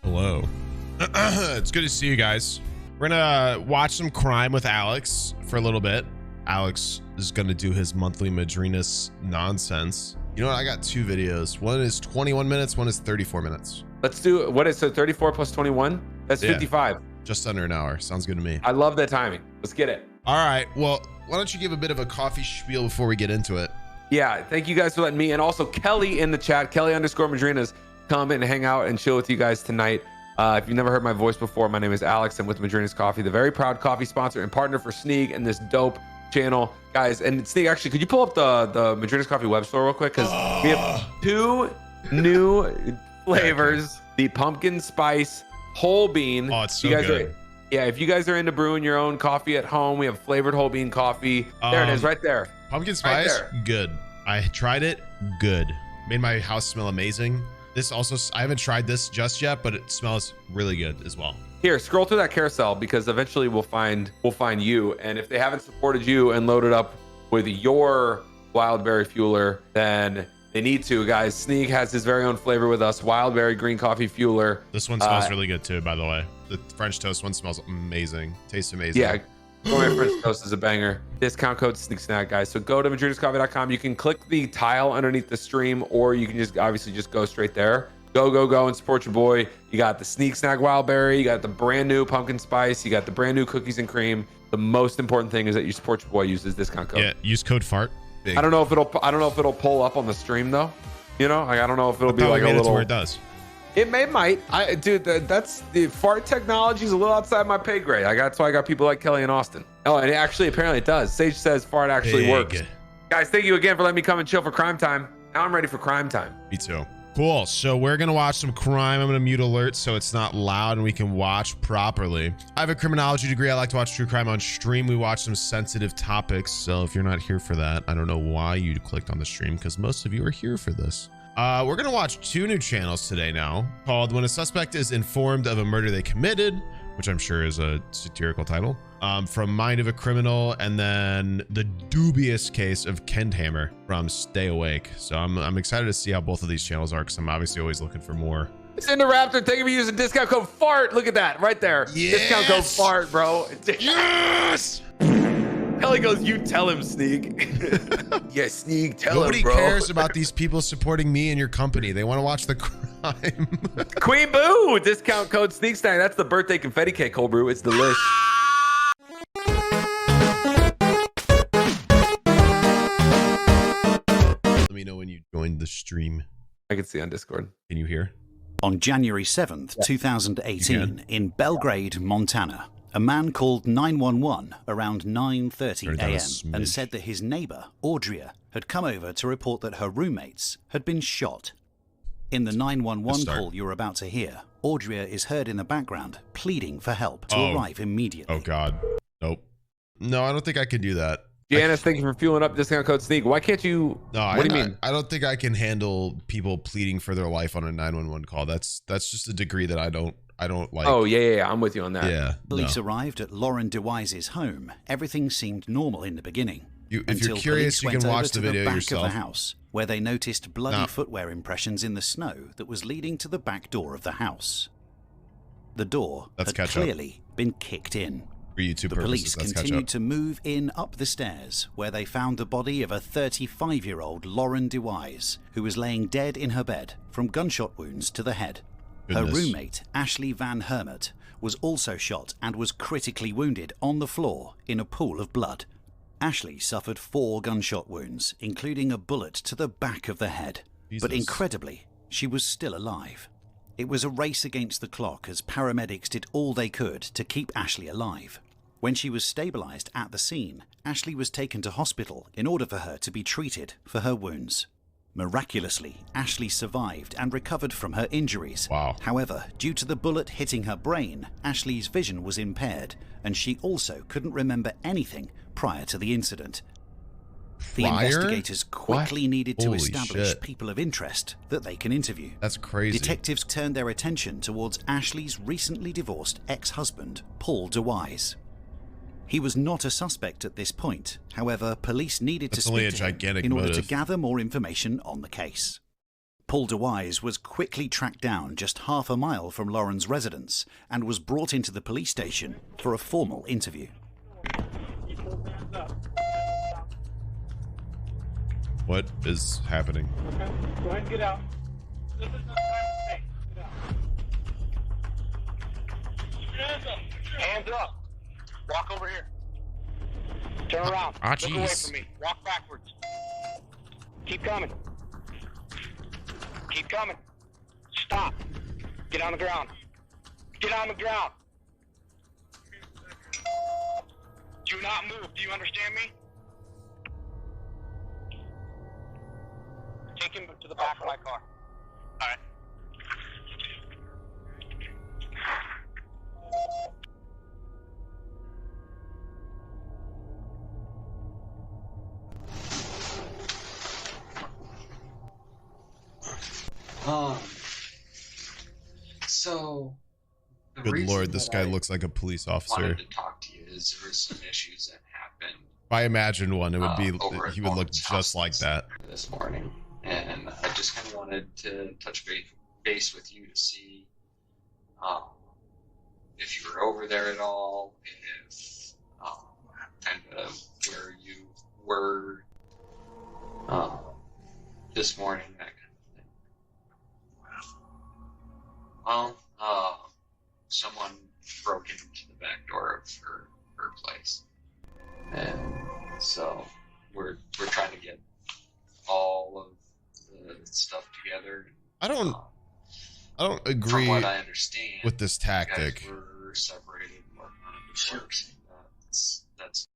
Hello. It's good to see you guys. We're gonna watch some crime with Alex for a little bit. Alex is gonna do his monthly Madrinas nonsense. You know what? I got two videos. One is 21 minutes, one is 34 minutes. Let's do, what is it, 34 plus 21? That's 55. Just under an hour. Sounds good to me. I love that timing. Let's get it. All right. Well, why don't you give a bit of a coffee spiel before we get into it? Yeah, thank you guys for letting me, and also Kelly in the chat, Kelly_Madrinas, come and hang out and chill with you guys tonight. If you've never heard my voice before, my name is Alex. I'm with Madrinas Coffee, the very proud coffee sponsor and partner for SNEEG and this dope channel, guys. And SNEEG, actually, could you pull up the Madrinas Coffee web store real quick? Because we have two new flavors: the pumpkin spice whole bean. Oh, it's so good. Yeah, if you guys are into brewing your own coffee at home, we have flavored whole bean coffee. There it is, right there. Pumpkin spice, right, good. I tried it, good. Made my house smell amazing. This also, I haven't tried this just yet, but it smells really good as well. Here, scroll through that carousel, because eventually we'll find you. And if they haven't supported you and loaded up with your wild berry fueler, then they need to, guys. SNEEG has his very own flavor with us, wild berry green coffee fueler. This one smells really good too, by the way. The French toast one smells amazing. Tastes amazing. Yeah, gourmet French toast is a banger. Discount code Sneegsnag, guys. So go to madrinascoffee.com. You can click the tile underneath the stream, or you can just obviously just go straight there. Go and support your boy. You got the Sneegsnag wild berry. You got the brand new pumpkin spice. You got the brand new cookies and cream. The most important thing is that you support your boy. Use this discount code. Yeah, use code FART. Big. I don't know if it'll pull up on the stream though. You know, like, I don't know if it'll be like a little. Where it does. It might. Dude, that's the fart technology is a little outside my pay grade. That's why I got people like Kelly and Austin. Oh, and actually, apparently it does. Sage says fart actually works. Guys, thank you again for letting me come and chill for crime time. Now I'm ready for crime time. Me too. Cool. So we're going to watch some crime. I'm going to mute alerts so it's not loud and we can watch properly. I have a criminology degree. I like to watch true crime on stream. We watch some sensitive topics. So if you're not here for that, I don't know why you clicked on the stream, because most of you are here for this. We're going to watch two new channels today now, called When a Suspect is Informed of a Murder They Committed, which I'm sure is a satirical title, from Mind of a Criminal, and then The Dubious Case of Kendhammer from Stay Awake. So I'm excited to see how both of these channels are, because I'm obviously always looking for more. It's in the Raptor. Thank you for using discount code FART. Look at that right there. Yes! Discount code FART, bro. Yes! Kelly goes, you tell him, SNEEG. Yeah, SNEEG, tell Nobody him, bro. cares about these people supporting me and your company. They want to watch the crime. Queen Boo, discount code Sneegsnag. That's the birthday confetti cake, cold brew. It's delish. Let me know when you joined the stream. I can see on Discord. Can you hear? On January 7th, 2018, in Belgrade, Montana, a man called 911 around 9:30 a.m. and said that his neighbor, Audria, had come over to report that her roommates had been shot. In the 911 call you're about to hear, Audria is heard in the background pleading for help to arrive immediately. Oh, God. Nope. No, I don't think I can do that. Janice, thank you for fueling up discount code SNEEG. Why can't you? No, what do you mean? I don't think I can handle people pleading for their life on a 911 call. That's just a degree that I don't like. Oh, yeah. I'm with you on that. Yeah. Police arrived at Lauren DeWise's home. Everything seemed normal in the beginning. If you're curious, you can watch the video yourself. Of the house, where they noticed bloody footwear impressions in the snow that was leading to the back door of the house. The door had clearly been kicked in. For YouTube the police continued to move in up the stairs, where they found the body of a 35-year-old Lauren DeWise, who was laying dead in her bed from gunshot wounds to the head. Her roommate, Ashley Van Hermit, was also shot and was critically wounded on the floor in a pool of blood. Ashley suffered 4 gunshot wounds, including a bullet to the back of the head. But incredibly, she was still alive. It was a race against the clock as paramedics did all they could to keep Ashley alive. When she was stabilized at the scene, Ashley was taken to hospital in order for her to be treated for her wounds. Miraculously, Ashley survived and recovered from her injuries. Wow. However, due to the bullet hitting her brain, Ashley's vision was impaired, and she also couldn't remember anything prior to the incident. The investigators quickly needed to establish people of interest that they can interview. That's crazy. Detectives turned their attention towards Ashley's recently divorced ex-husband, Paul DeWise. He was not a suspect at this point. However, police needed to speak to him in order to gather more information on the case. Paul DeWise was quickly tracked down just half a mile from Lauren's residence and was brought into the police station for a formal interview. What is happening? Okay, go ahead and get out. This is no time to take. Get out. Hands up. Hands up. Walk over here. Turn around. Ah, Look away jeez. from me. Walk backwards. Keep coming. Keep coming. Stop. Get on the ground. Get on the ground. Do not move. Do you understand me? Take him to the back of my car. All right. So the Good reason Lord, this that guy I looks like a police officer. wanted to talk to you is there was some issues that happened If I imagined one, it would be, over at he would look Lauren's house just like that. this morning, and I just kind of wanted to touch base with you to see if you were over there at all, if kind of where you were this morning, that kind of thing. Well, someone broke into the back door of her place, and so we're trying to get all of the stuff together. I don't From agree what I understand, with this you guys tactic. were separated and whatnot before. That's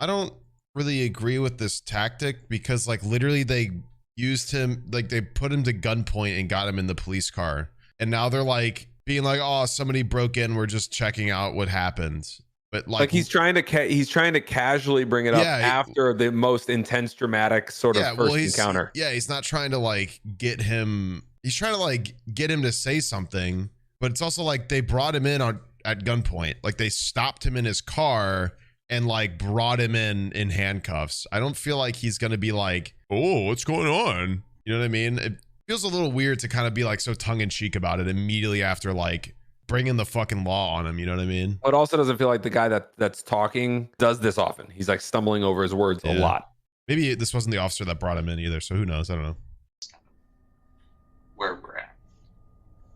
I don't really agree with this tactic because like literally they used him, like they put him to gunpoint and got him in the police car. And now they're like being like, oh, somebody broke in. We're just checking out what happened. But like he's trying to casually bring it up Yeah, after the most intense, dramatic sort of first encounter. Yeah, he's not trying to like get him. He's trying to like get him to say something. But it's also like they brought him in at gunpoint. Like they stopped him in his car and like brought him in handcuffs. I don't feel like he's gonna be like, oh, what's going on? You know what I mean? It feels a little weird to kind of be like so tongue in cheek about it immediately after like bringing the fucking law on him. You know what I mean? It also doesn't feel like the guy that's talking does this often. He's like stumbling over his words a Yeah. lot. Maybe this wasn't the officer that brought him in either. So who knows? I don't know. where we're at.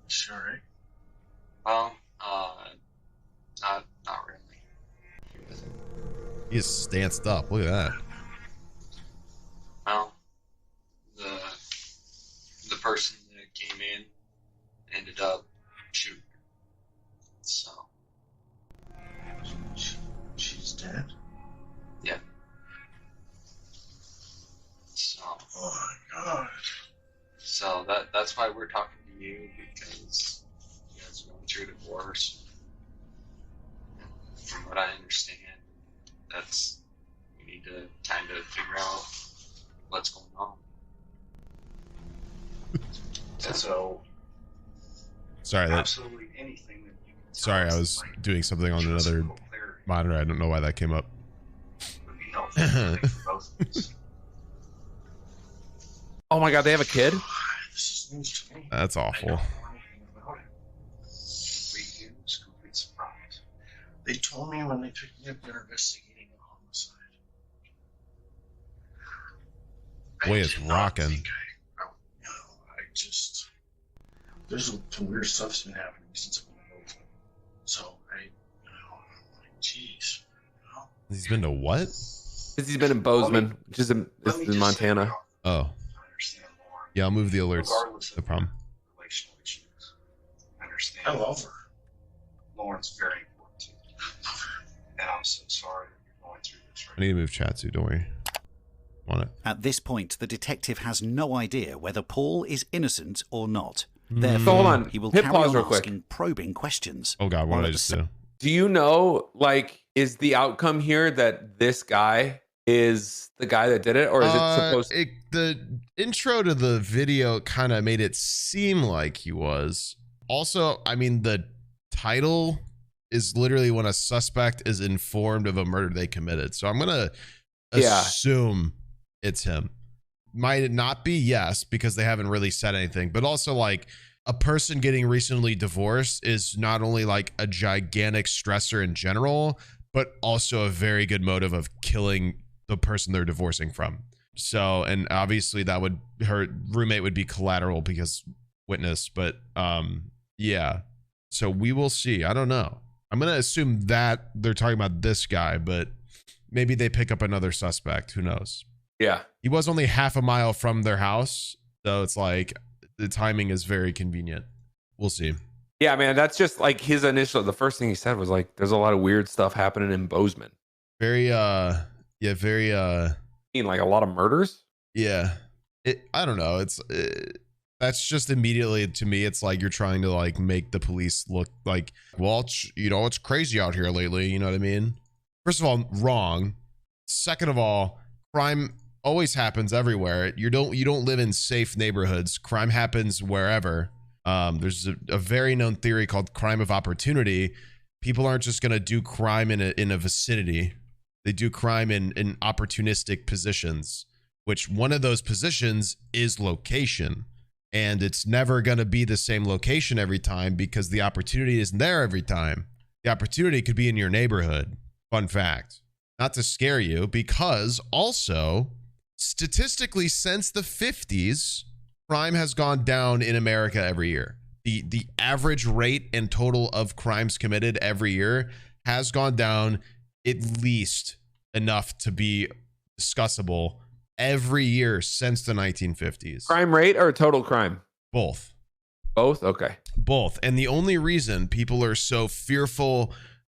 Sure. Right? Well, not really. He's stanced up. Look at that. Well, the person that came in ended up shooting her. So She's dead. yeah. So Oh my god. So that's why we're talking to you, because you guys are going through a divorce. From what I understand, that's we need to kind of figure out what's going on. So Sorry, that. absolutely anything that you can tell Sorry, us, I was like, doing something on just another a little clarity monitor. I don't know why that came up. would be helpful, I think, for both of us. Oh my god, they have a kid? This is news to me. That's I awful. don't know anything about it. Complete news, complete surprise. They told me when they picked me up they're investigating a homicide. Boy, I it's did not rocking. think I just there's some weird stuff's been happening since I've been over. So I'm like, geez, He's been to what? He's been in Bozeman, which is in Montana. Oh, I understand more. yeah. I'll move the alerts. Regardless No of problem. relational issues. I understand. I love her. Lauren's very important to me. And I'm so sorry that you're going through this I right need to move chat too. Don't worry. Want it? At this point, the detective has no idea whether Paul is innocent or not. Hmm. Therefore, So hold on. he will Hit carry pause on real quick. asking probing questions. Oh God, what While did I at just the do? Do you know, like, is the outcome here that this guy is the guy that did it, or is it supposed? The intro to the video kind of made it seem like he was. Also, I mean, the title is literally when a suspect is informed of a murder they committed. So I'm gonna Yeah. assume it's him. Might it not be? Yes, because they haven't really said anything. But also, like, a person getting recently divorced is not only like a gigantic stressor in general, but also a very good motive of killing the person they're divorcing from. So, and obviously that would, her roommate would be collateral because witness, but yeah. So we will see. I don't know. I'm going to assume that they're talking about this guy, but maybe they pick up another suspect. Who knows? Yeah. He was only half a mile from their house. So it's like the timing is very convenient. We'll see. Yeah, man, that's just like his initial, the first thing he said was like, there's a lot of weird stuff happening in Bozeman. Very, very, Like a lot of murders? yeah. I don't know. That's just immediately to me, it's like you're trying to like make the police look like, well, it's crazy out here lately. You know what I mean? First of all, wrong. Second of all, crime always happens everywhere. You don't live in safe neighborhoods. Crime happens wherever. There's a very known theory called crime of opportunity. People aren't just going to do crime in a vicinity. They do crime in opportunistic positions, which one of those positions is location. And it's never going to be the same location every time because the opportunity isn't there every time. The opportunity could be in your neighborhood. Fun fact. Not to scare you, because also statistically since the 50s, crime has gone down in America every year. The average rate and total of crimes committed every year has gone down at least enough to be discussable every year since the 1950s. Crime rate or total crime? Both. Both? Okay. Both. And the only reason people are so fearful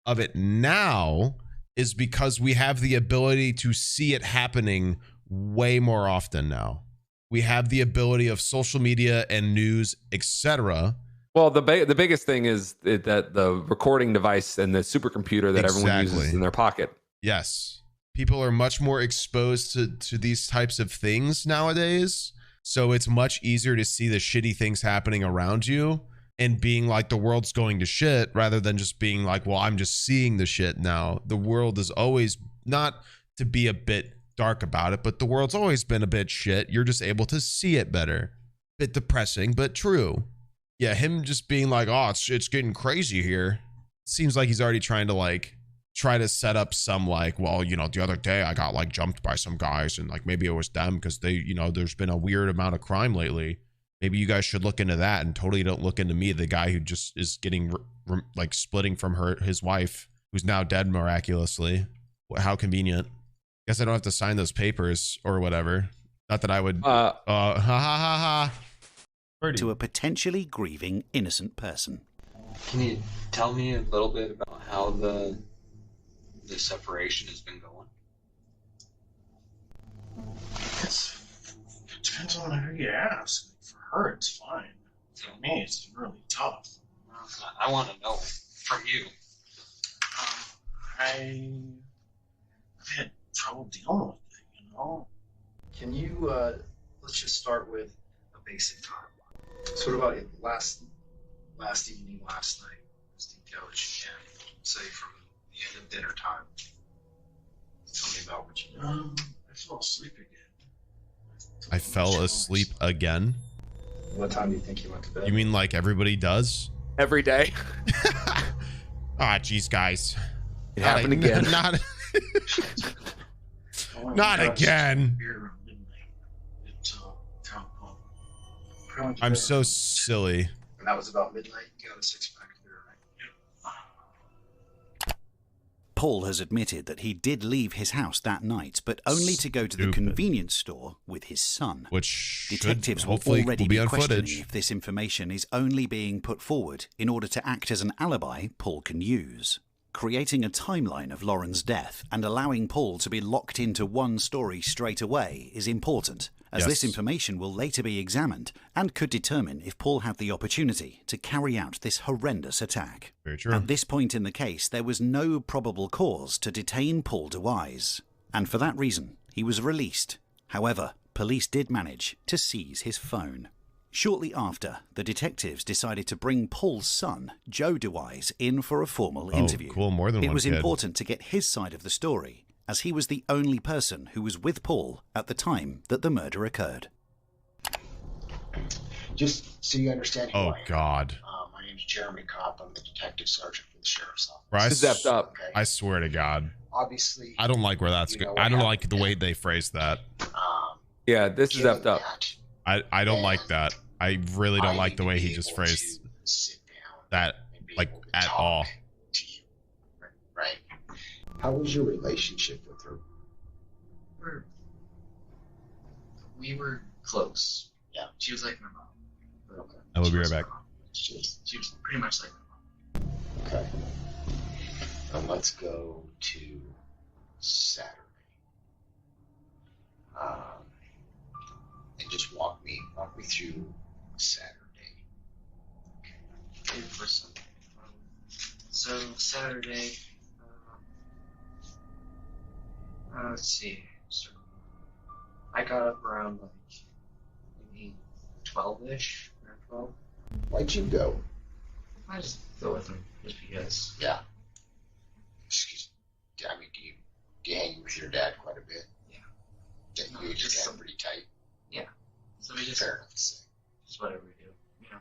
of it now is because we have the ability to see it happening way more often now. We have the ability of social media and news, etc. Well, the biggest thing is that the recording device and the supercomputer that everyone uses in their pocket. Yes. People are much more exposed to these types of things nowadays. So it's much easier to see the shitty things happening around you and being like the world's going to shit rather than just being like, well, I'm just seeing the shit now. The world is always, not to be a bit dark about it, but the world's always been a bit shit. You're just able to see it better. Bit depressing, but true. Yeah, him just being like, oh, it's getting crazy here. Seems like he's already trying to try to set up some well, the other day I got jumped by some guys and maybe it was them because they, there's been a weird amount of crime lately. Maybe you guys should look into that and totally don't look into me, the guy who just is getting splitting from his wife, who's now dead miraculously. How convenient. Guess I don't have to sign those papers or whatever. Not that I would. Ha ha ha ha. To a potentially grieving innocent person. Can you tell me a little bit about how the separation has been going? It depends on who you ask. For her, it's fine. For me, it's really tough. I want to know from you. I've had trouble dealing with it, Can you, let's just start with a basic time. So what about last evening, last night, as detailed as you can, say from the end of dinner time. Tell me about what you know. I fell asleep again. I fell asleep again? What time do you think you went to bed? You mean like everybody does? Every day. Ah, geez, guys. It happened again. Not again. I'm so silly. And that was about midnight. You got a 6-pack of beer, right? Paul has admitted that he did leave his house that night, but only to go to the convenience store with his son. Which detectives will hopefully already be be on questioning footage. if this information is only being put forward in order to act as an alibi Paul can use. Creating a timeline of Lauren's death and allowing Paul to be locked into one story straight away is important, as this information will later be examined and could determine if Paul had the opportunity to carry out this horrendous attack. Very true. At this point in the case, there was no probable cause to detain Paul DeWise, and for that reason, he was released. However, police did manage to seize his phone. Shortly after, the detectives decided to bring Paul's son, Joe DeWise, in for a formal interview. Cool, more than it one was kid. important to get his side of the story, as he was the only person who was with Paul at the time that the murder occurred. Just so you understand who Oh, I am. God. My name's Jeremy Kopp. I'm the detective sergeant for the sheriff's office. Bro, This is effed up. Okay. I swear to God. Obviously, I don't like where that's you know going. what I don't happened like the way they phrased that. Yeah, this is given effed up. that, I don't like that. I really don't I like need the to way be he just able phrased to sit down that, and be like, able to at talk all. to you. Right? How was your relationship with her? We were close. Yeah. She was like my mom. Okay. I will She be right was back. my mom. She was pretty much like my mom. Okay. Let's go to Saturday. And just walk me through Saturday. Okay, for some. So Saturday. Let's see. So I got up around like maybe 12-ish, around 12. Why'd you go? I just go with him just because. Yeah. Excuse me. I mean, do you hang with your dad quite a bit? Yeah. That No, you and your just dad are pretty tight? Yeah. So we just Fair enough to say. just whatever we do, you know.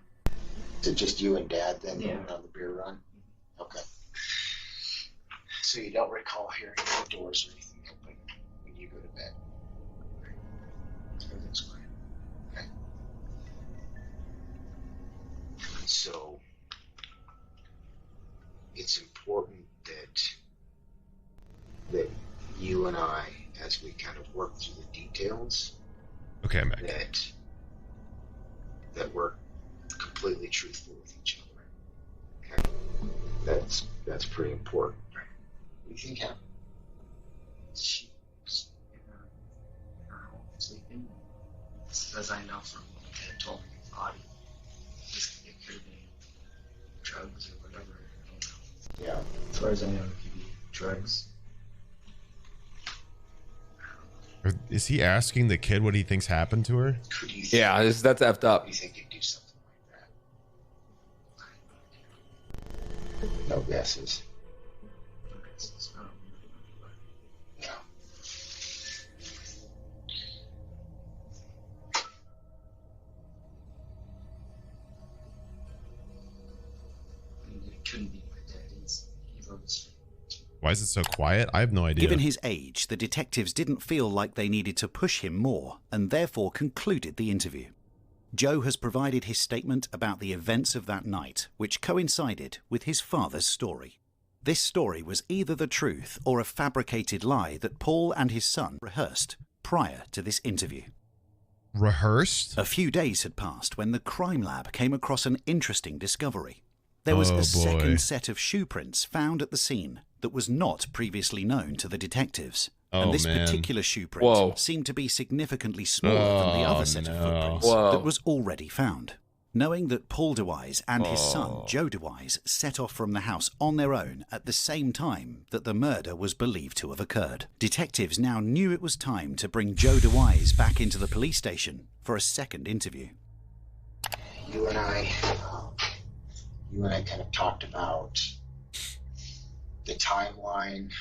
Is it just you and dad then Yeah. going on the beer run? Okay. So you don't recall hearing the doors or anything open when you go to bed? Everything's fine. Okay. So it's important that you and I, as we kind of work through the details, Okay, I'm back. that we're completely truthful with each other. Okay. That's pretty important. Right. What do you think happened? She was in her home sleeping. As I know from what they had told me, the body. It could have been drugs or whatever. I don't know. Yeah. As far as I know, it could be drugs. Is he asking the kid what he thinks happened to her? Could you? Yeah, that's effed up. You think you'd do something like that? No guesses. No. It couldn't be my dad. He wrote his. Why is it so quiet? I have no idea. Given his age, the detectives didn't feel like they needed to push him more and therefore concluded the interview. Joe has provided his statement about the events of that night, which coincided with his father's story. This story was either the truth or a fabricated lie that Paul and his son rehearsed prior to this interview. Rehearsed? A few days had passed when the crime lab came across an interesting discovery. There was a second set of shoe prints found at the scene that was not previously known to the detectives. And this particular shoe print seemed to be significantly smaller than the other set of footprints that was already found. Knowing that Paul DeWise and his son, Joe DeWise, set off from the house on their own at the same time that the murder was believed to have occurred, detectives now knew it was time to bring Joe DeWise back into the police station for a second interview. You and I kind of talked about the timeline.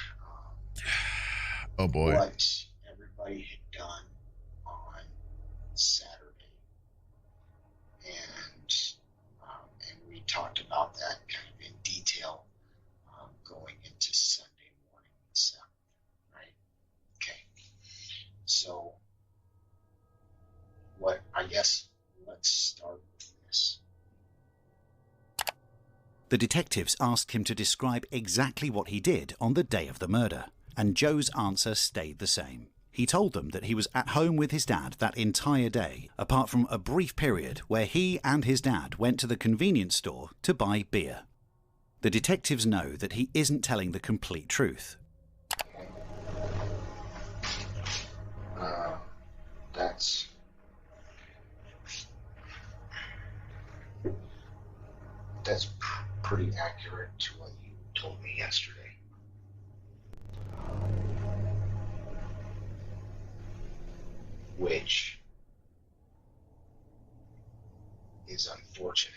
Oh boy. What everybody had done on Saturday. And we talked about that kind of in detail going into Sunday morning itself, right? Okay. So, let's start with this. The detectives asked him to describe exactly what he did on the day of the murder, and Joe's answer stayed the same. He told them that he was at home with his dad that entire day, apart from a brief period where he and his dad went to the convenience store to buy beer. The detectives know that he isn't telling the complete truth. That's pretty accurate to what you told me yesterday. Which is unfortunate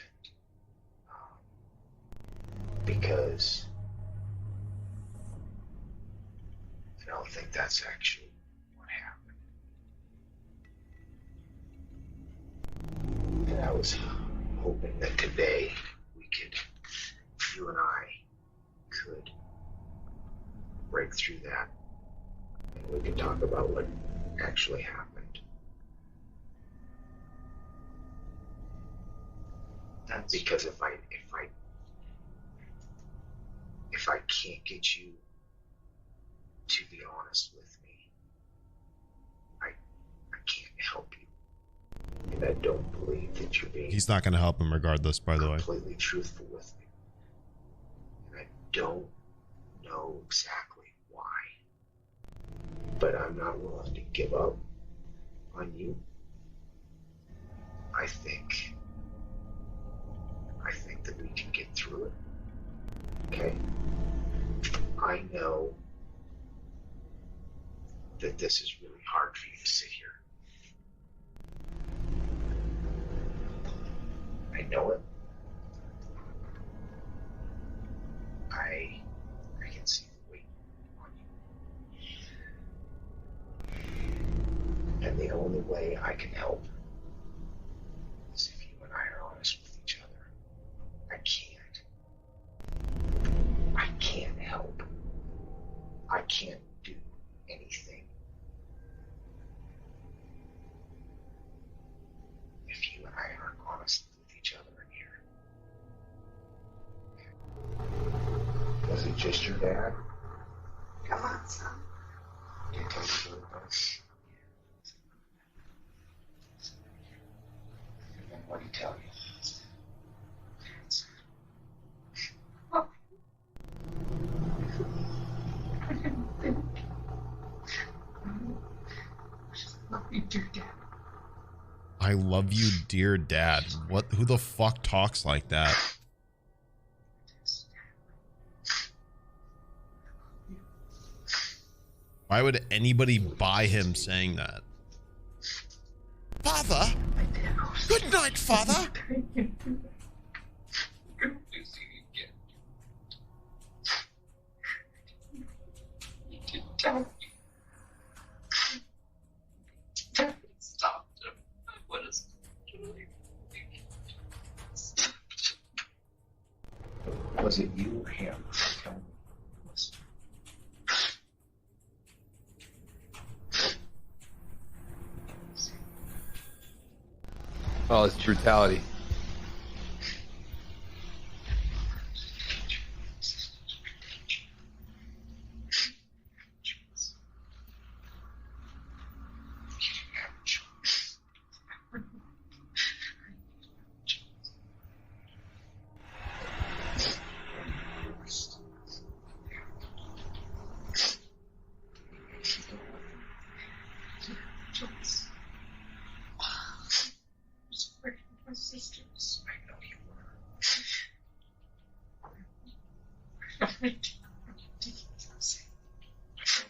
because I don't think that that's actually what happened. And I was hoping that today you and I could break through that, and we could talk about what actually happened. That's because if I can't get you to be honest with me, I can't help you. And I don't believe that you're being He's not going to help him regardless, by the way. completely truthful with me. And I don't know exactly why. But I'm not willing to give up on you. I think that we can get through it. Okay? I know that this is really hard for you to sit here. I know it. I can see the weight on you. And the only way I can help is if you and I are honest with each other. I can't help. I can't do anything if you and I aren't honest with each other in here. Was it just your dad? Come on, son. Did you tell you what it was? And then what did he tell you? I love you, dear dad. What? Who the fuck talks like that? Why would anybody buy him saying that? Father? Good night, Father. Stop him. What is Was it you or him? Tell me. Oh, it's brutality.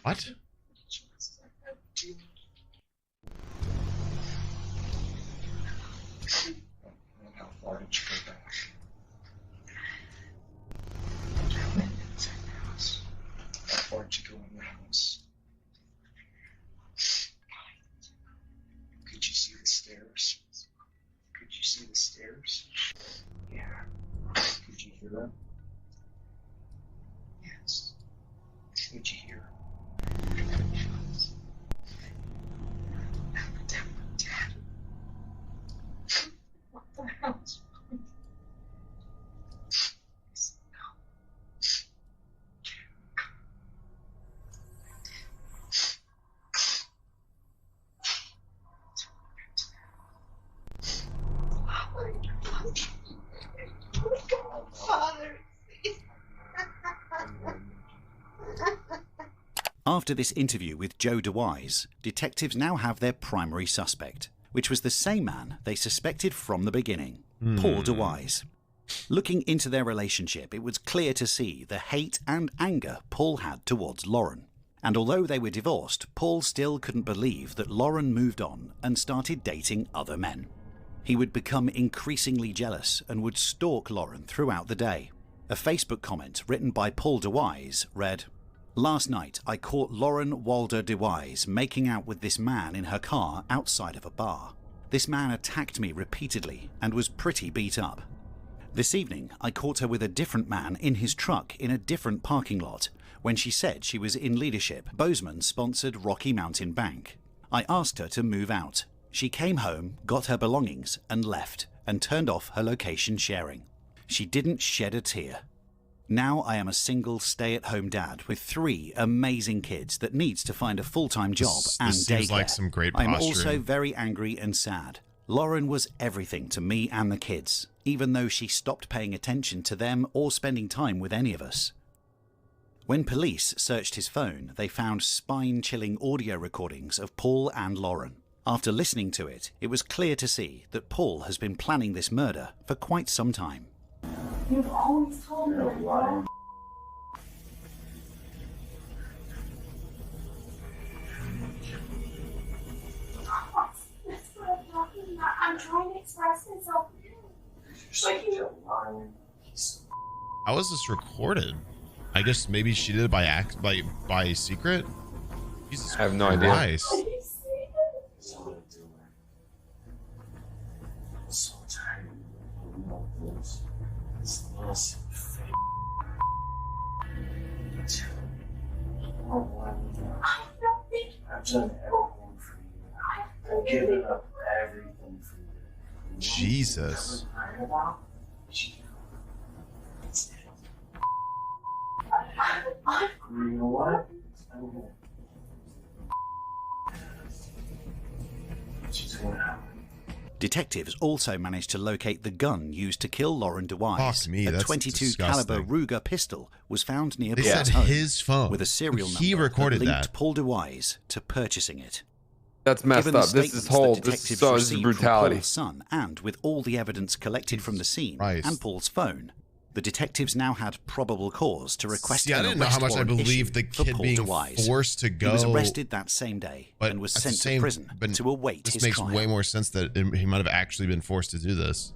What? And how far did you go back? How far did you go in the house? Could you see the stairs? Could you see the stairs? Yeah. Could you hear them? Yes. Could you hear them? What the hell is wrong? After this interview with Joe DeWise, detectives now have their primary suspect, which was the same man they suspected from the beginning, Paul DeWise. Looking into their relationship, it was clear to see the hate and anger Paul had towards Lauren. And although they were divorced, Paul still couldn't believe that Lauren moved on and started dating other men. He would become increasingly jealous and would stalk Lauren throughout the day. A Facebook comment written by Paul DeWise read, Last night, I caught Lauren Walder DeWise making out with this man in her car outside of a bar. This man attacked me repeatedly and was pretty beat up. This evening, I caught her with a different man in his truck in a different parking lot when she said she was in leadership, Bozeman-sponsored Rocky Mountain Bank. I asked her to move out. She came home, got her belongings, and left, and turned off her location sharing. She didn't shed a tear. Now I am a single stay-at-home dad with 3 amazing kids that needs to find a full-time job and this daycare. seems like some great I'm posturing. also very angry and sad. Lauren was everything to me and the kids, even though she stopped paying attention to them or spending time with any of us. When police searched his phone, they found spine-chilling audio recordings of Paul and Lauren. After listening to it, it was clear to see that Paul has been planning this murder for quite some time. You've always told me that, Lauren. That's what I'm talking about. I'm trying to express myself. Like you. How was this recorded? I guess maybe she did it by secret. Jesus I have no idea. Christ. So tired of this nasty fake. I've done everything for you. I've given up everything for you. Jesus. You know what? She's gonna happen. Detectives also managed to locate the gun used to kill Lauren DeWise. Fuck me, A that's 22 disgusting. caliber Ruger pistol was found near They Paul's said home his phone. with a serial number He recorded that linked that. Paul DeWise to purchasing it. That's messed Given the up. This is statements whole. that This detectives is received brutality. from Paul's son, and with all the evidence collected from the scene Christ. and Paul's phone, the detectives now had probable cause to request See, I an didn't know arrest how much I warrant believed the issued for kid Paul being DeWise. forced to go. He was arrested that same day but and was at the sent same- to prison but to await This his makes trial. way more sense that he might have actually been forced to do this.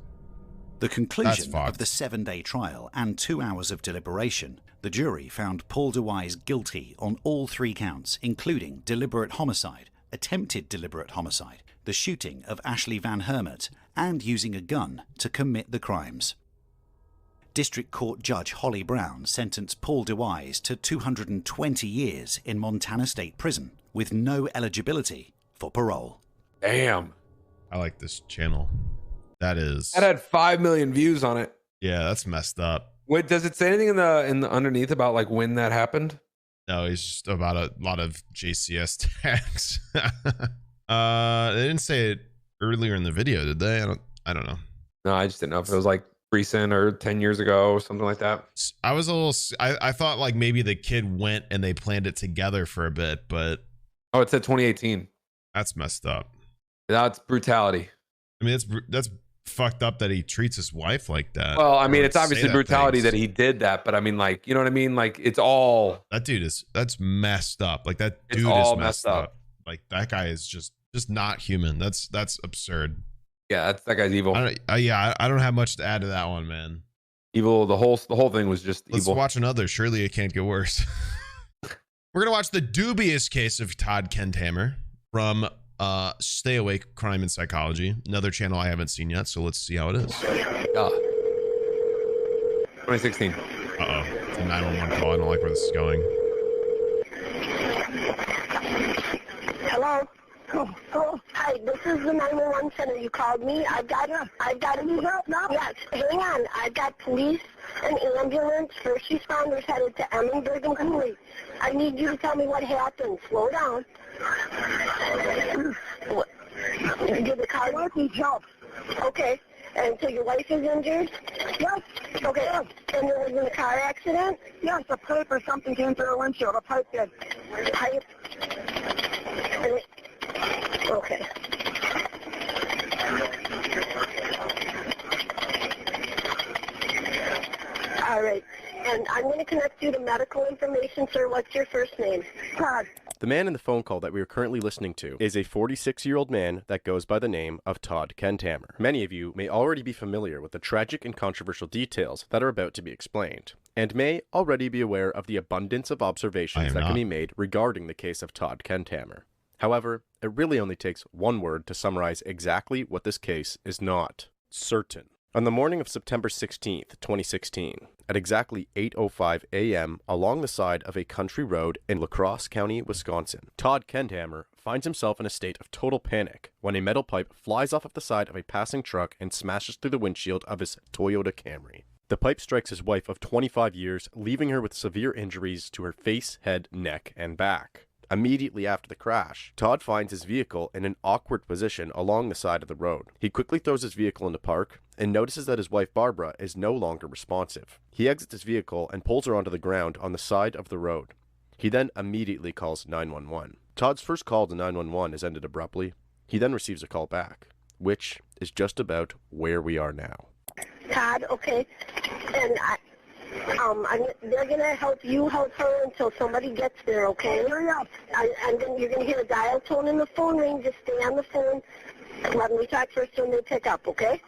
The conclusion fucked. of the 7-day trial and 2 hours of deliberation, the jury found Paul DeWise guilty on all 3 counts, including deliberate homicide, attempted deliberate homicide, the shooting of Ashley Van Hermit, and using a gun to commit the crimes. District Court Judge Holly Brown sentenced Paul DeWise to 220 years in Montana State Prison with no eligibility for parole. Damn. I like this channel. That is. That had 5 million views on it. Yeah, that's messed up. Wait, does it say anything in the underneath about like when that happened? No, it's just about a lot of JCS tags. They didn't say it earlier in the video, did they? I don't know. No, I just didn't know if it was like recent or 10 years ago or something like that. I was a little. I thought like maybe the kid went and they planned it together for a bit, but Oh, it said 2018. that's messed up. That's brutality. I mean, that's fucked up that he treats his wife like that. Well, I mean, Or it's say obviously that brutality things. that he did that, but I mean, like, you know what I mean? Like, it's all. That dude that's messed up. Like that It's dude all is messed messed up. up. Like that guy is just not human. That's absurd. Yeah, that guy's evil. I don't have much to add to that one, man. Evil. The whole thing was just Let's evil. watch another. Surely it can't get worse. We're gonna watch the dubious case of Todd Kenthammer from Stay Awake Crime and Psychology, another channel I haven't seen yet. So let's see how it is. 2016. Uh-oh. It's a 911 call. I don't like where this is going. Hello? Oh, hi, this is the 911 center. You called me. I've got a no. Yes, hang on. I've got police and ambulance, first responders headed to Emmonsburg and Cooley. I need you to tell me what happened. Slow down. Did the car work? Needs help. Okay. And so your wife is injured? Yes. Okay. Yes. And there was in a car accident? Yes, a pipe or something came through her windshield. A pipe did. Pipe? Okay. All right. And I'm going to connect you to medical information, sir. What's your first name? Todd. The man in the phone call that we are currently listening to is a 46-year-old man that goes by the name of Todd Kenthammer. Many of you may already be familiar with the tragic and controversial details that are about to be explained. and may already be aware of the abundance of observations that can be made regarding the case of Todd Kenthammer. However, it really only takes one word to summarize exactly what this case is not: certain. On the morning of September 16th, 2016, at exactly 8:05 a.m. along the side of a country road in La Crosse County, Wisconsin, Todd Kenthammer finds himself in a state of total panic when a metal pipe flies off of the side of a passing truck and smashes through the windshield of his Toyota Camry. The pipe strikes his wife of 25 years, leaving her with severe injuries to her face, head, neck, and back. Immediately after the crash, Todd finds his vehicle in an awkward position along the side of the road. He quickly throws his vehicle into park and notices that his wife Barbara is no longer responsive. He exits his vehicle and pulls her onto the ground on the side of the road. He then immediately calls 911. Todd's first call to 911 is ended abruptly. He then receives a call back, which is just about where we are now. Todd, okay, and they're gonna help you help her until somebody gets there, okay? Hurry up. You're gonna hear a dial tone in the phone ring. Just stay on the phone. Let me talk first when they pick up, okay?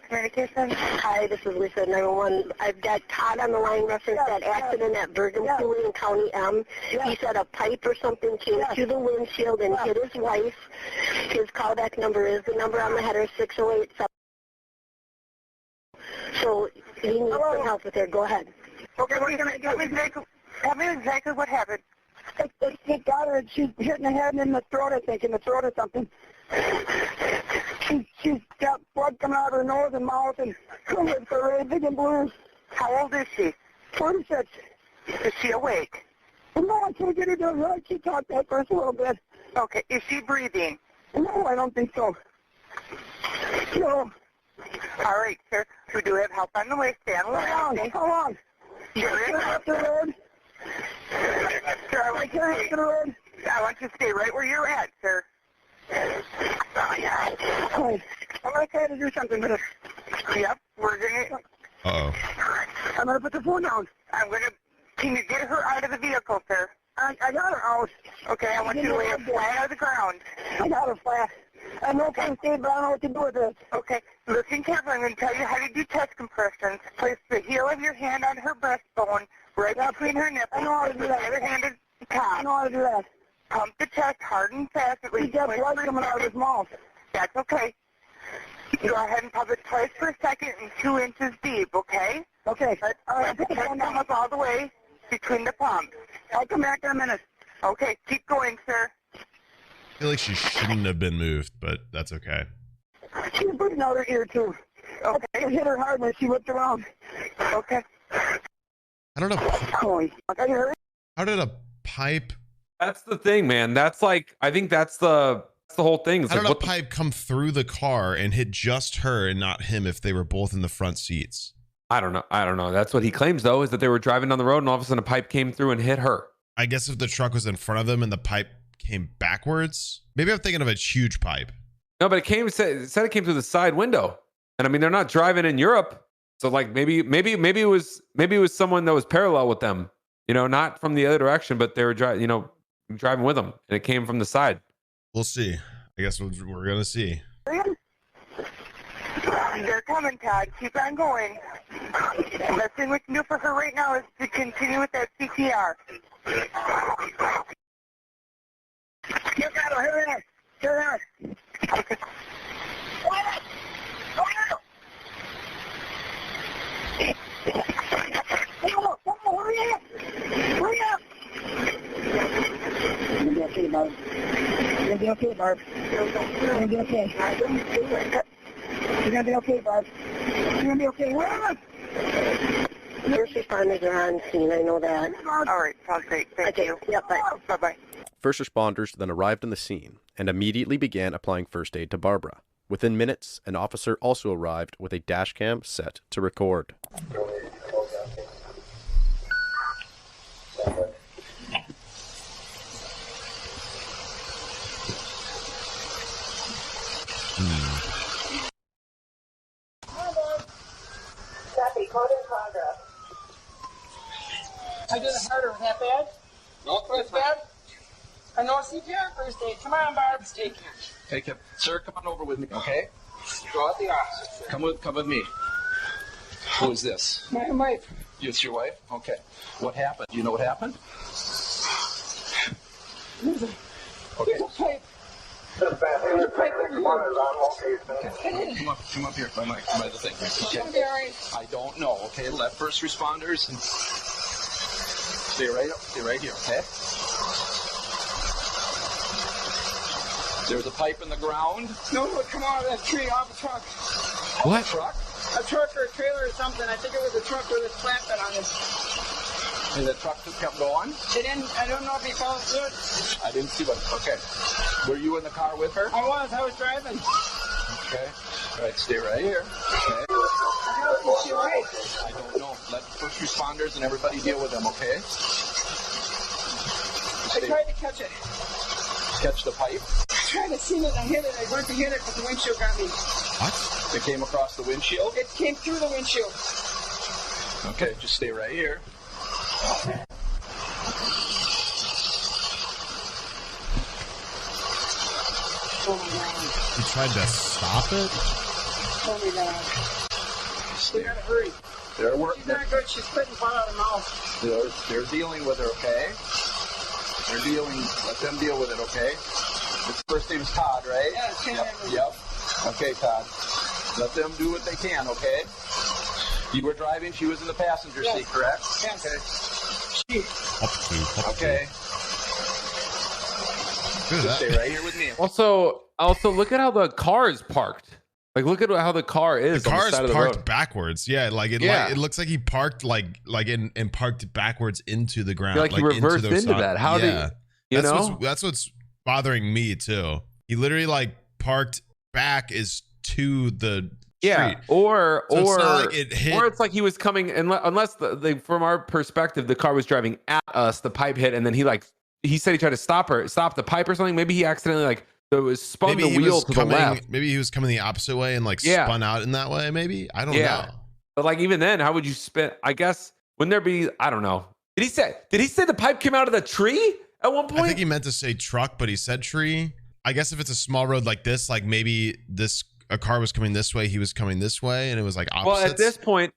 Communication. Hi, this is Lisa, 911. I've got Todd on the line reference that accident at Bergen County in County M. He said a pipe or something came through the windshield and hit his wife. His callback number is the number on the header, 608. So he needs some help with it. Go ahead. Okay, what are you going to do? Tell me exactly what happened. It got her, she's hitting the head and in the throat, I think, in the throat or something. She's got blood coming out of her nose and mouth and it's really big and blue. How old is she? 46. Is she awake? No, I can't get her to right. She talked that first a little bit. Okay. Is she breathing? No, I don't think so. No. All right, sir. We do have help on the way. Stand along. How long? You're up the road. Sir, I want you to stay right where you're at, sir. Oh, yeah. I'm going to try to do something with it. Yep, we're going to... Uh-oh. I'm going to put the phone down. Can you get her out of the vehicle, sir? I got her out. Okay, I want you to lay her flat on the ground. I got her flat. I know if I stay, but I don't know what to do with it. Okay, listen carefully. I'm going to tell you how to do chest compressions. Place the heel of your hand on her breastbone, right between her nipples. I know how to do that. The other hand is the top. I know how to do that. Pump the chest hard and fast. He's got blood coming out of his mouth. That's okay. Go ahead and pump it twice per second and 2 inches deep, okay? Okay. All right, put the phone down all the way between the pumps. I'll come back in a minute. Okay, keep going, sir. I feel like she shouldn't have been moved, but that's okay. She was breathing out her ear, too. Okay. I hit her hard when she whipped around. Okay. I don't know. How did a pipe... That's the thing, man. That's like, I think that's the whole thing. It's How like, did a pipe come through the car and hit just her and not him if they were both in the front seats? I don't know. That's what he claims, though, is that they were driving down the road and all of a sudden a pipe came through and hit her. I guess if the truck was in front of them and the pipe came backwards, maybe I'm thinking of a huge pipe. No, but it said it came through the side window, and I mean they're not driving in Europe, so like maybe it was someone that was parallel with them, not from the other direction, but they were driving with them, and it came from the side. We'll see. I guess we're gonna see. They're coming, Todd. Keep on going. The best thing we can do for her right now is to continue with that CPR. You got her. Hurry up. Okay. Hurry up. You're going to be okay, Barb. You're going to be okay, Barb. You're going to be okay. You're going to be okay, Barb. You're going to be okay. First responders are on scene. I know that. All right. Sounds great. Thank you. Yep. Bye. Bye-bye. First responders then arrived on the scene and immediately began applying first aid to Barbara. Within minutes, an officer also arrived with a dash cam set to record. I did it harder. Was that bad? No, it's bad. I know CPR for first aid. Come on, Barb's taking it. Take it. Sir, come on over with me, okay? Go out the officer. Come with me. Who is this? My wife. It's your wife? Okay. What happened? Do you know what happened? There's a pipe. Okay. Come up here by the thing. Okay. It'll be all right. I don't know. Okay, let first responders and stay right here. Okay. There's a pipe in the ground. No, it would come out of that tree off a truck. What? A truck? A truck or a trailer or something. I think it was a truck with a flatbed on it. And the truck just kept going? I don't know if he fell through it. I didn't see what. Okay. Were you in the car with her? I was driving. Okay. All right, stay right here. Okay. How is she right? I don't know. Let first responders and everybody deal with them, okay? I tried to catch it. Catch the pipe? I tried to see it. I hit it. I went to hit it, but the windshield got me. What? It came across the windshield? It came through the windshield. Okay, just stay right here. Oh my God. You tried to stop it? Oh my God. We gotta hurry. She's not good. She's spitting blood out of her mouth. They're dealing with her, okay? Let them deal with it, okay? His first name's Todd, right? Yeah, Yep. Okay, Todd. Let them do what they can, okay? You were driving, she was in the passenger seat, correct? Yes. Okay. Okay. Just stay right here with me. Also, look at how the car is parked. Like, look at how the car is. The car on the side is of the parked road. backwards. Yeah, it looks like he parked and parked backwards into the ground. Like he reversed into that. How did you know? That's what's bothering me too. He literally like parked back is to the street. Or it's not like it hit. Or it's like he was coming, unless from our perspective, the car was driving at us, the pipe hit, and then he said he tried to stop the pipe or something. Maybe he accidentally spun the wheel to the left. Maybe he was coming the opposite way and spun out in that way. Maybe I don't know. But like even then, how would you spin? I guess wouldn't there be? I don't know. Did he say the pipe came out of the tree at one point? I think he meant to say truck, but he said tree. I guess if it's a small road like this, like maybe a car was coming this way, he was coming this way, and it was like opposites. Well,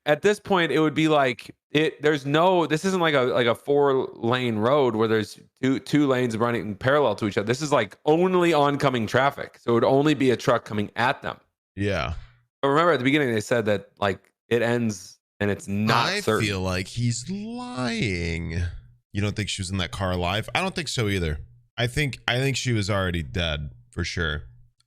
at this point, it would be like this isn't like a 4-lane road where there's two lanes running parallel to each other. This is like only oncoming traffic, so it would only be a truck coming at them. Yeah. But remember at the beginning they said that like it ends and it's not certain. I feel like he's lying. You don't think she was in that car alive? I don't think so either. I think she was already dead for sure.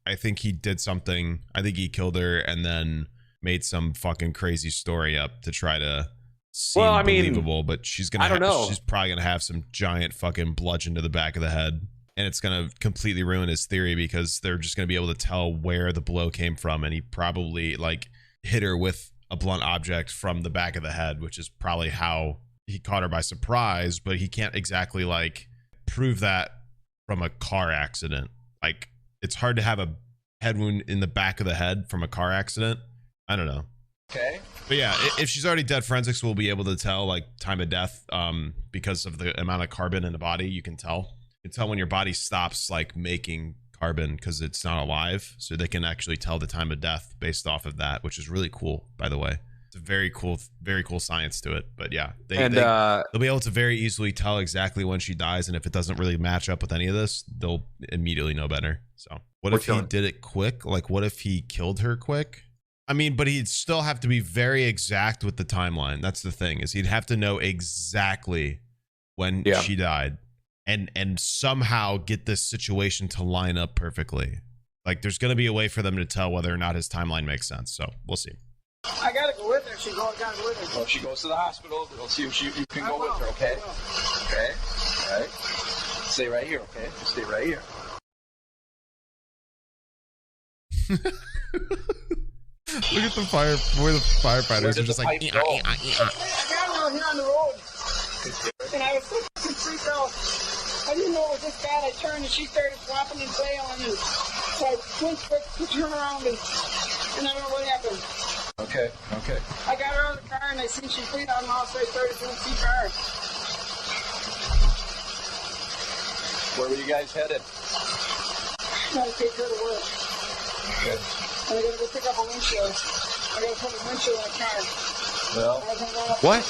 I think he did something. I think he killed her and then made some fucking crazy story up to try to seem believable. But she's gonna. She's probably gonna have some giant fucking bludgeon to the back of the head, and it's gonna completely ruin his theory because they're just gonna be able to tell where the blow came from, and he probably like hit her with a blunt object from the back of the head, which is probably how he caught her by surprise. But he can't exactly like prove that from a car accident. Like, it's hard to have a head wound in the back of the head from a car accident. I don't know. Okay. But yeah, if she's already dead, forensics will be able to tell like time of death because of the amount of carbon in the body. You can tell. You can tell when your body stops like making carbon because it's not alive. So they can actually tell the time of death based off of that, which is really cool, by the way. It's a very cool science to it. But yeah, they'll be able to very easily tell exactly when she dies, and if it doesn't really match up with any of this, they'll immediately know better. So what if he did it quick? Like, what if he killed her quick? I mean, but he'd still have to be very exact with the timeline. That's the thing, is he'd have to know exactly when she died, and somehow get this situation to line up perfectly. Like, there's going to be a way for them to tell whether or not his timeline makes sense. So we'll see. I gotta go with her. She gotta go with her. Well, if she goes to the hospital, we'll see if you can go with her, okay? Okay? All right. Stay right here, okay? Stay right here. Look at the firefighters are just like, I got her out here on the road, and I was so fucking freaked out. I didn't know it was this bad. I turned and she started flopping and flailing, and so I went quick to turn around, and I don't know what happened. Okay. I got her out of the car and I seen she bleed out mouth, so I started doing CPR. Where were you guys headed? gotta take her to work. Okay. And I gotta go pick up a windshield. I gotta put a windshield in the car. Well, what?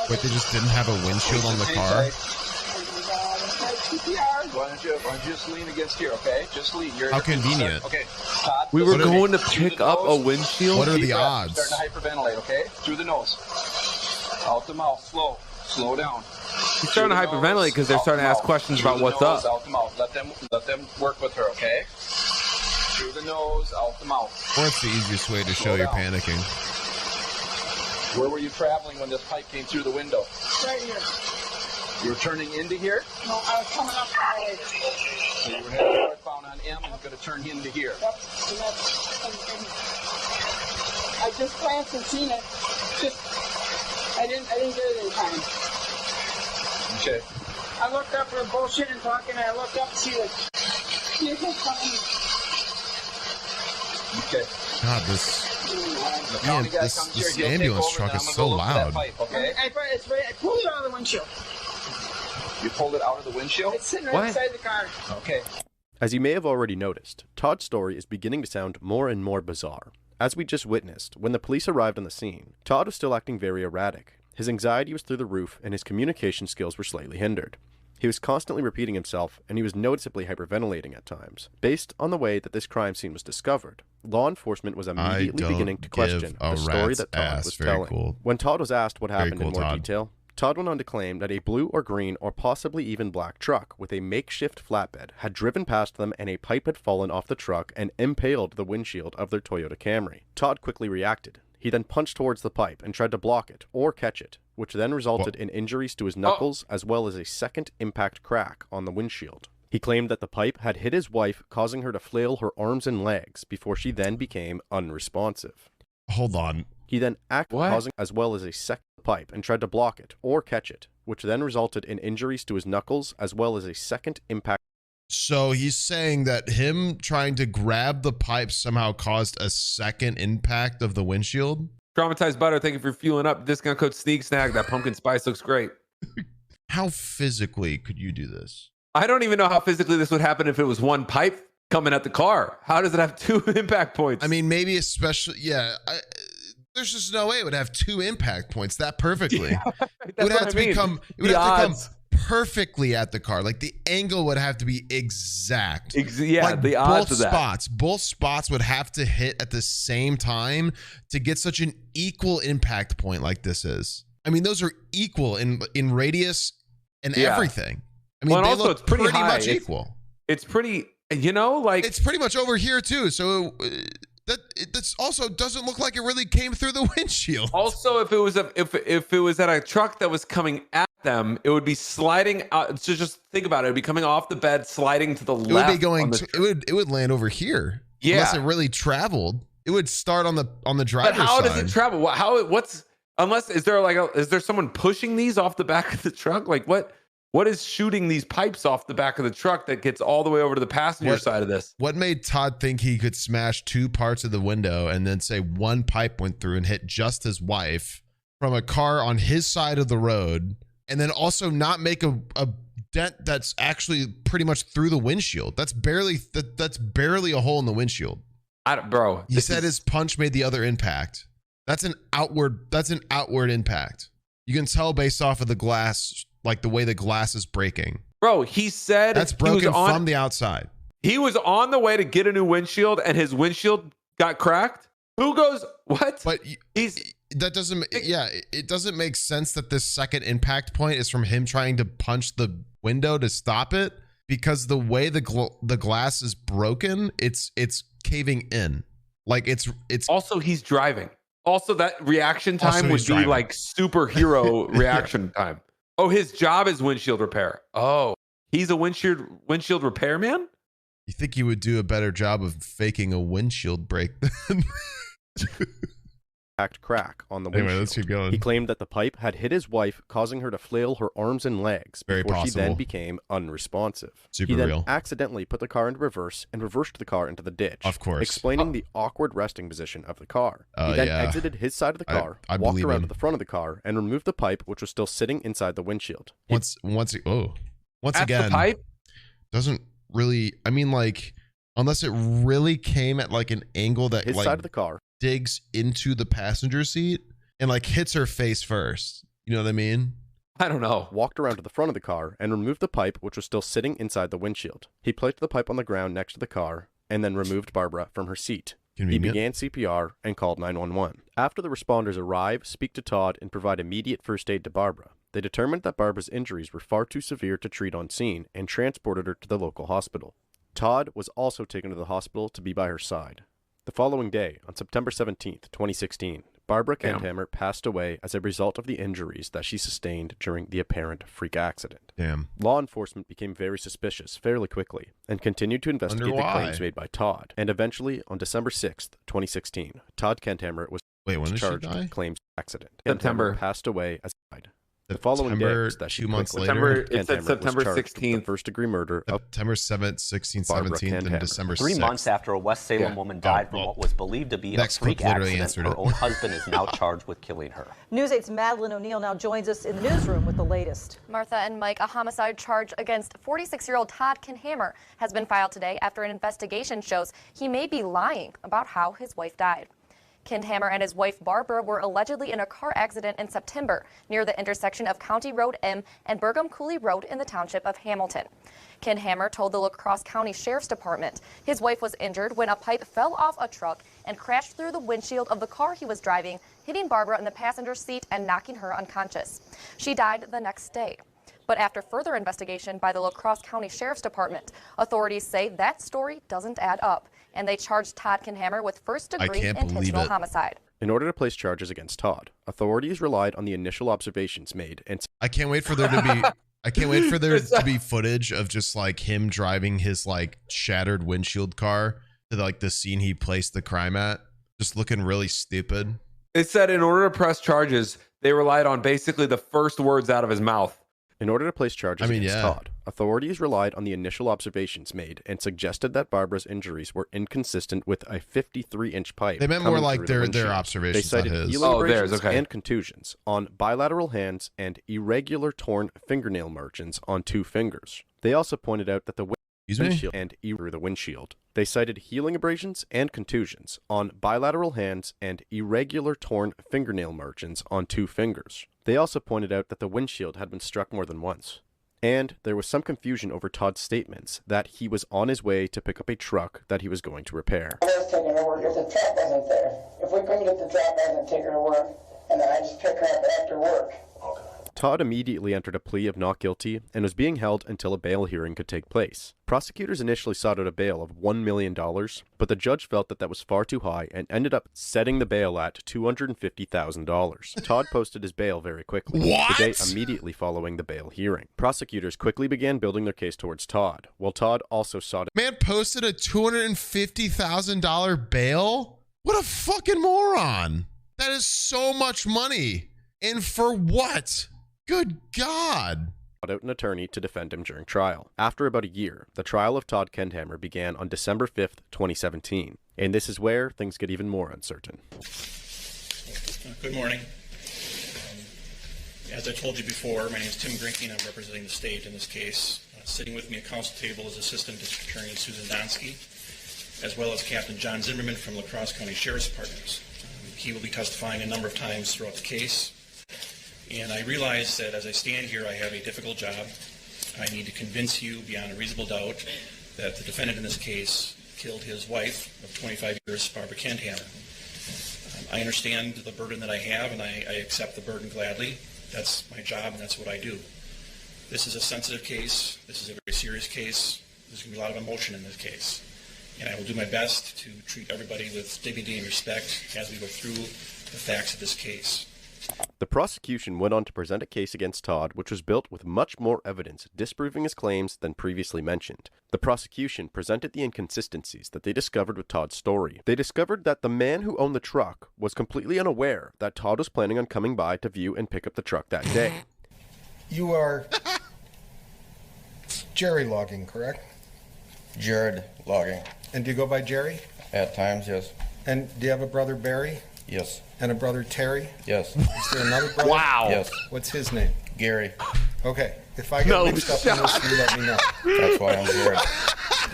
Wait, they just didn't have a windshield on the car? Why don't you just lean against here, okay? Just lean. How convenient. Okay. Todd, we were going to pick up a windshield? What are the odds? Starting to hyperventilate, okay? Through the nose. Out the mouth. Slow. Slow down. He's starting to hyperventilate because they're starting to ask questions about what's up. Out the mouth. Let them work with her, okay? Through the nose, out the mouth. What's the easiest way to show you're panicking? Where were you traveling when this pipe came through the window? Right here. You were turning into here? No, I was coming up the way. So you were heading northbound on M and going to turn into here. Yep. And I just glanced and seen it. I didn't get it in time. Okay. I looked up for bullshit and talking, and I looked up to see the vehicle coming. Okay. God, this ambulance truck is so loud. Pipe, okay? I pulled it out of the windshield. You pulled it out of the windshield? It's sitting right inside the car. Okay. As you may have already noticed, Todd's story is beginning to sound more and more bizarre. As we just witnessed, when the police arrived on the scene, Todd was still acting very erratic. His anxiety was through the roof and his communication skills were slightly hindered. He was constantly repeating himself, and he was noticeably hyperventilating at times. Based on the way that this crime scene was discovered, law enforcement was immediately beginning to question the story that Todd was telling. Cool. When Todd was asked what happened in more Todd. detail, Todd went on to claim that a blue or green or possibly even black truck with a makeshift flatbed had driven past them and a pipe had fallen off the truck and impaled the windshield of their Toyota Camry. Todd quickly reacted. He then punched towards the pipe and tried to block it or catch it, which then resulted in injuries to his knuckles as well as a second impact crack on the windshield. He claimed that the pipe had hit his wife, causing her to flail her arms and legs before she then became unresponsive. Hold on. He then acted causing as well as a second pipe and tried to block it or catch it, which then resulted in injuries to his knuckles as well as a second impact. So he's saying that him trying to grab the pipe somehow caused a second impact of the windshield? Traumatized Butter, thank you for fueling up. Discount code Sneegsnag. That pumpkin spice looks great. How physically could you do this? I don't even know how physically this would happen if it was one pipe coming at the car. How does it have two impact points? I mean, maybe especially, there's just no way it would have two impact points that perfectly. Yeah, it would have to become perfectly at the car. Like the angle would have to be exact. Like the odds of that. Both spots would have to hit at the same time to get such an equal impact point like this is. I mean, those are equal in radius and everything. I mean, they also, look it's pretty high. much equal. It's pretty, like it's pretty much over here too. So that's also doesn't look like it really came through the windshield. Also, if it was at a truck that was coming at them, it would be sliding out. So just think about it. It'd be coming off the bed, sliding to the left. It would be going. It would land over here. Yeah. Unless it really traveled, it would start on the driver's side. But how does it travel? Is there someone pushing these off the back of the truck? Like what is shooting these pipes off the back of the truck that gets all the way over to the passenger side of this? What made Todd think he could smash two parts of the window and then say one pipe went through and hit just his wife from a car on his side of the road, and then also not make a dent that's actually pretty much through the windshield? That's barely a hole in the windshield. He said his punch made the other impact. That's an outward impact. You can tell based off of the glass, like the way the glass is breaking. Bro, he said that's broken from the outside. He was on the way to get a new windshield and his windshield got cracked. Who goes, what? But it doesn't make sense that this second impact point is from him trying to punch the window to stop it, because the way the glass is broken, it's caving in. Like it's also he's driving. Also that reaction time would be like superhero reaction time. Oh, his job is windshield repair. Oh, he's a windshield repairman? You think he would do a better job of faking a windshield break than crack on the windshield. Anyway, let's keep going. He claimed that the pipe had hit his wife, causing her to flail her arms and legs before she then became unresponsive. Super he then real. accidentally put the car into reverse and reversed the car into the ditch. Of course. Explaining the awkward resting position of the car. He then exited his side of the car, walked around to the front of the car, and removed the pipe, which was still sitting inside the windshield. Once again, the pipe doesn't really, I mean, like, unless it really came at like an angle that his like side of the car digs into the passenger seat and like hits her face first. You know what I mean? I don't know. Walked around to the front of the car and removed the pipe, which was still sitting inside the windshield. He placed the pipe on the ground next to the car and then removed Barbara from her seat. He began CPR and called 911. After the responders arrive, speak to Todd, and provide immediate first aid to Barbara, they determined that Barbara's injuries were far too severe to treat on scene and transported her to the local hospital. Todd was also taken to the hospital to be by her side. The following day, on September 17th, 2016, Barbara Kenthammer passed away as a result of the injuries that she sustained during the apparent freak accident. Damn. Law enforcement became very suspicious fairly quickly and continued to investigate the claims made by Todd. And eventually, on December 6th, 2016, Todd Kenthammer was charged with claims accident. September. Kenthammer passed away as died. The following day was that she 2 months quickly- later. It said September 16th. First-degree murder of September 7th, 16th, Barbara 17th, and Kenthammer. December 6th. 3 months after a West Salem woman died from what was believed to be a Next freak clip literally accident, answered her it. own husband is now charged with killing her. News 8's Madeline O'Neill now joins us in the newsroom with the latest. Martha and Mike, a homicide charge against 46-year-old Todd Kenthammer has been filed today after an investigation shows he may be lying about how his wife died. Kenthammer and his wife Barbara were allegedly in a car accident in September near the intersection of County Road M and Burgum Cooley Road in the township of Hamilton. Kenthammer told the La Crosse County Sheriff's Department his wife was injured when a pipe fell off a truck and crashed through the windshield of the car he was driving, hitting Barbara in the passenger seat and knocking her unconscious. She died the next day. But after further investigation by the La Crosse County Sheriff's Department, authorities say that story doesn't add up, and they charged Todd Kenthammer with first-degree intentional homicide. In order to place charges against Todd, authorities relied on the initial observations made and I can't wait for there to be I can't wait for there to be footage of just like him driving his like shattered windshield car to like the scene he placed the crime at, just looking really stupid. It said in order to press charges, they relied on basically the first words out of his mouth. In order to place charges against Todd, authorities relied on the initial observations made and suggested that Barbara's injuries were inconsistent with a 53-inch pipe. They meant more like their observations. They cited not his. healing abrasions okay. and contusions on bilateral hands and irregular torn fingernail margins on 2 fingers. They also pointed out that the windshield and the windshield. They cited healing abrasions and contusions on bilateral hands and irregular torn fingernail margins on 2 fingers. They also pointed out that the windshield had been struck more than once. And there was some confusion over Todd's statements that he was on his way to pick up a truck that he was going to repair. I was taking her to work if the truck wasn't there. If we couldn't get the truck, I was going to take her to work, and then I just pick her up after work. Todd immediately entered a plea of not guilty and was being held until a bail hearing could take place. Prosecutors initially sought out a bail of $1 million, but the judge felt that was far too high and ended up setting the bail at $250,000. Todd posted his bail very quickly, the day immediately following the bail hearing. Prosecutors quickly began building their case towards Todd, while Todd also sought... Man posted a $250,000 bail? What a fucking moron. That is so much money. And for what? Good God. Out an attorney to defend him during trial. After about a year, the trial of Todd Kenthammer began on December 5th, 2017. And this is where things get even more uncertain. Good morning. As I told you before, my name is Tim Grinke, and I'm representing the state in this case. Sitting with me at council table is Assistant District Attorney Susan Donsky, as well as Captain John Zimmerman from La Crosse County Sheriff's Department. He will be testifying a number of times throughout the case. And I realize that as I stand here, I have a difficult job. I need to convince you beyond a reasonable doubt that the defendant in this case killed his wife of 25 years, Barbara Kenthammer. I understand the burden that I have, and I accept the burden gladly. That's my job, and that's what I do. This is a sensitive case. This is a very serious case. There's going to be a lot of emotion in this case. And I will do my best to treat everybody with dignity and respect as we go through the facts of this case. The prosecution went on to present a case against Todd, which was built with much more evidence disproving his claims than previously mentioned. The prosecution presented the inconsistencies that they discovered with Todd's story. They discovered that the man who owned the truck was completely unaware that Todd was planning on coming by to view and pick up the truck that day. You are Jerry Logging, correct? Jared Logging. And do you go by Jerry? At times, yes. And do you have a brother Barry? Yes. And a brother Terry? Yes. Is there another brother? Wow. Yes. What's his name? Gary. Okay. If I get mixed up in this, you let me know. That's why I'm here.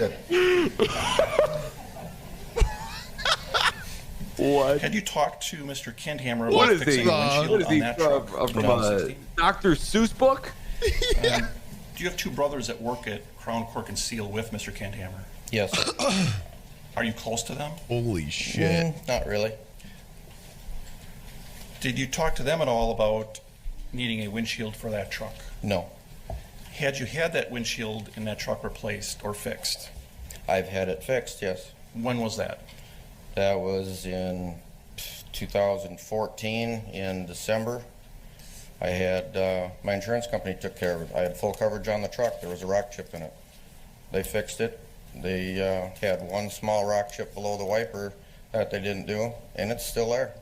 Good. What? Had you talked to Mr. Kindhammer What about is fixing he? the windshield What is on he that from? truck? From a Dr. Seuss book? Do you have two brothers that work at Crown Cork and Seal with Mr. Kindhammer? Yes. Are you close to them? Holy shit. Not really. Did you talk to them at all about needing a windshield for that truck? No. Had you had that windshield in that truck replaced or fixed? I've had it fixed, yes. When was that? That was in 2014 in December. I had, my insurance company took care of it. I had full coverage on the truck. There was a rock chip in it. They fixed it. They had one small rock chip below the wiper that they didn't do, and it's still there.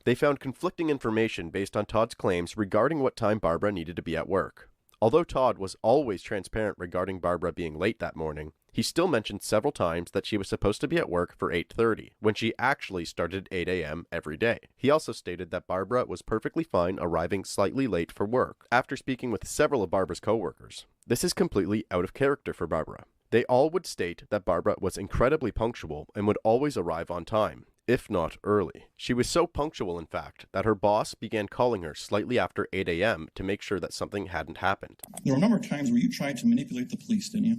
They found conflicting information based on Todd's claims regarding what time Barbara needed to be at work. Although Todd was always transparent regarding Barbara being late that morning, he still mentioned several times that she was supposed to be at work for 8:30, when she actually started at 8 a.m. every day. He also stated that Barbara was perfectly fine arriving slightly late for work, after speaking with several of Barbara's co-workers. This is completely out of character for Barbara. They all would state that Barbara was incredibly punctual and would always arrive on time, if not early. She was so punctual, in fact, that her boss began calling her slightly after 8 a.m. to make sure that something hadn't happened. There were a number of times where you tried to manipulate the police, didn't you?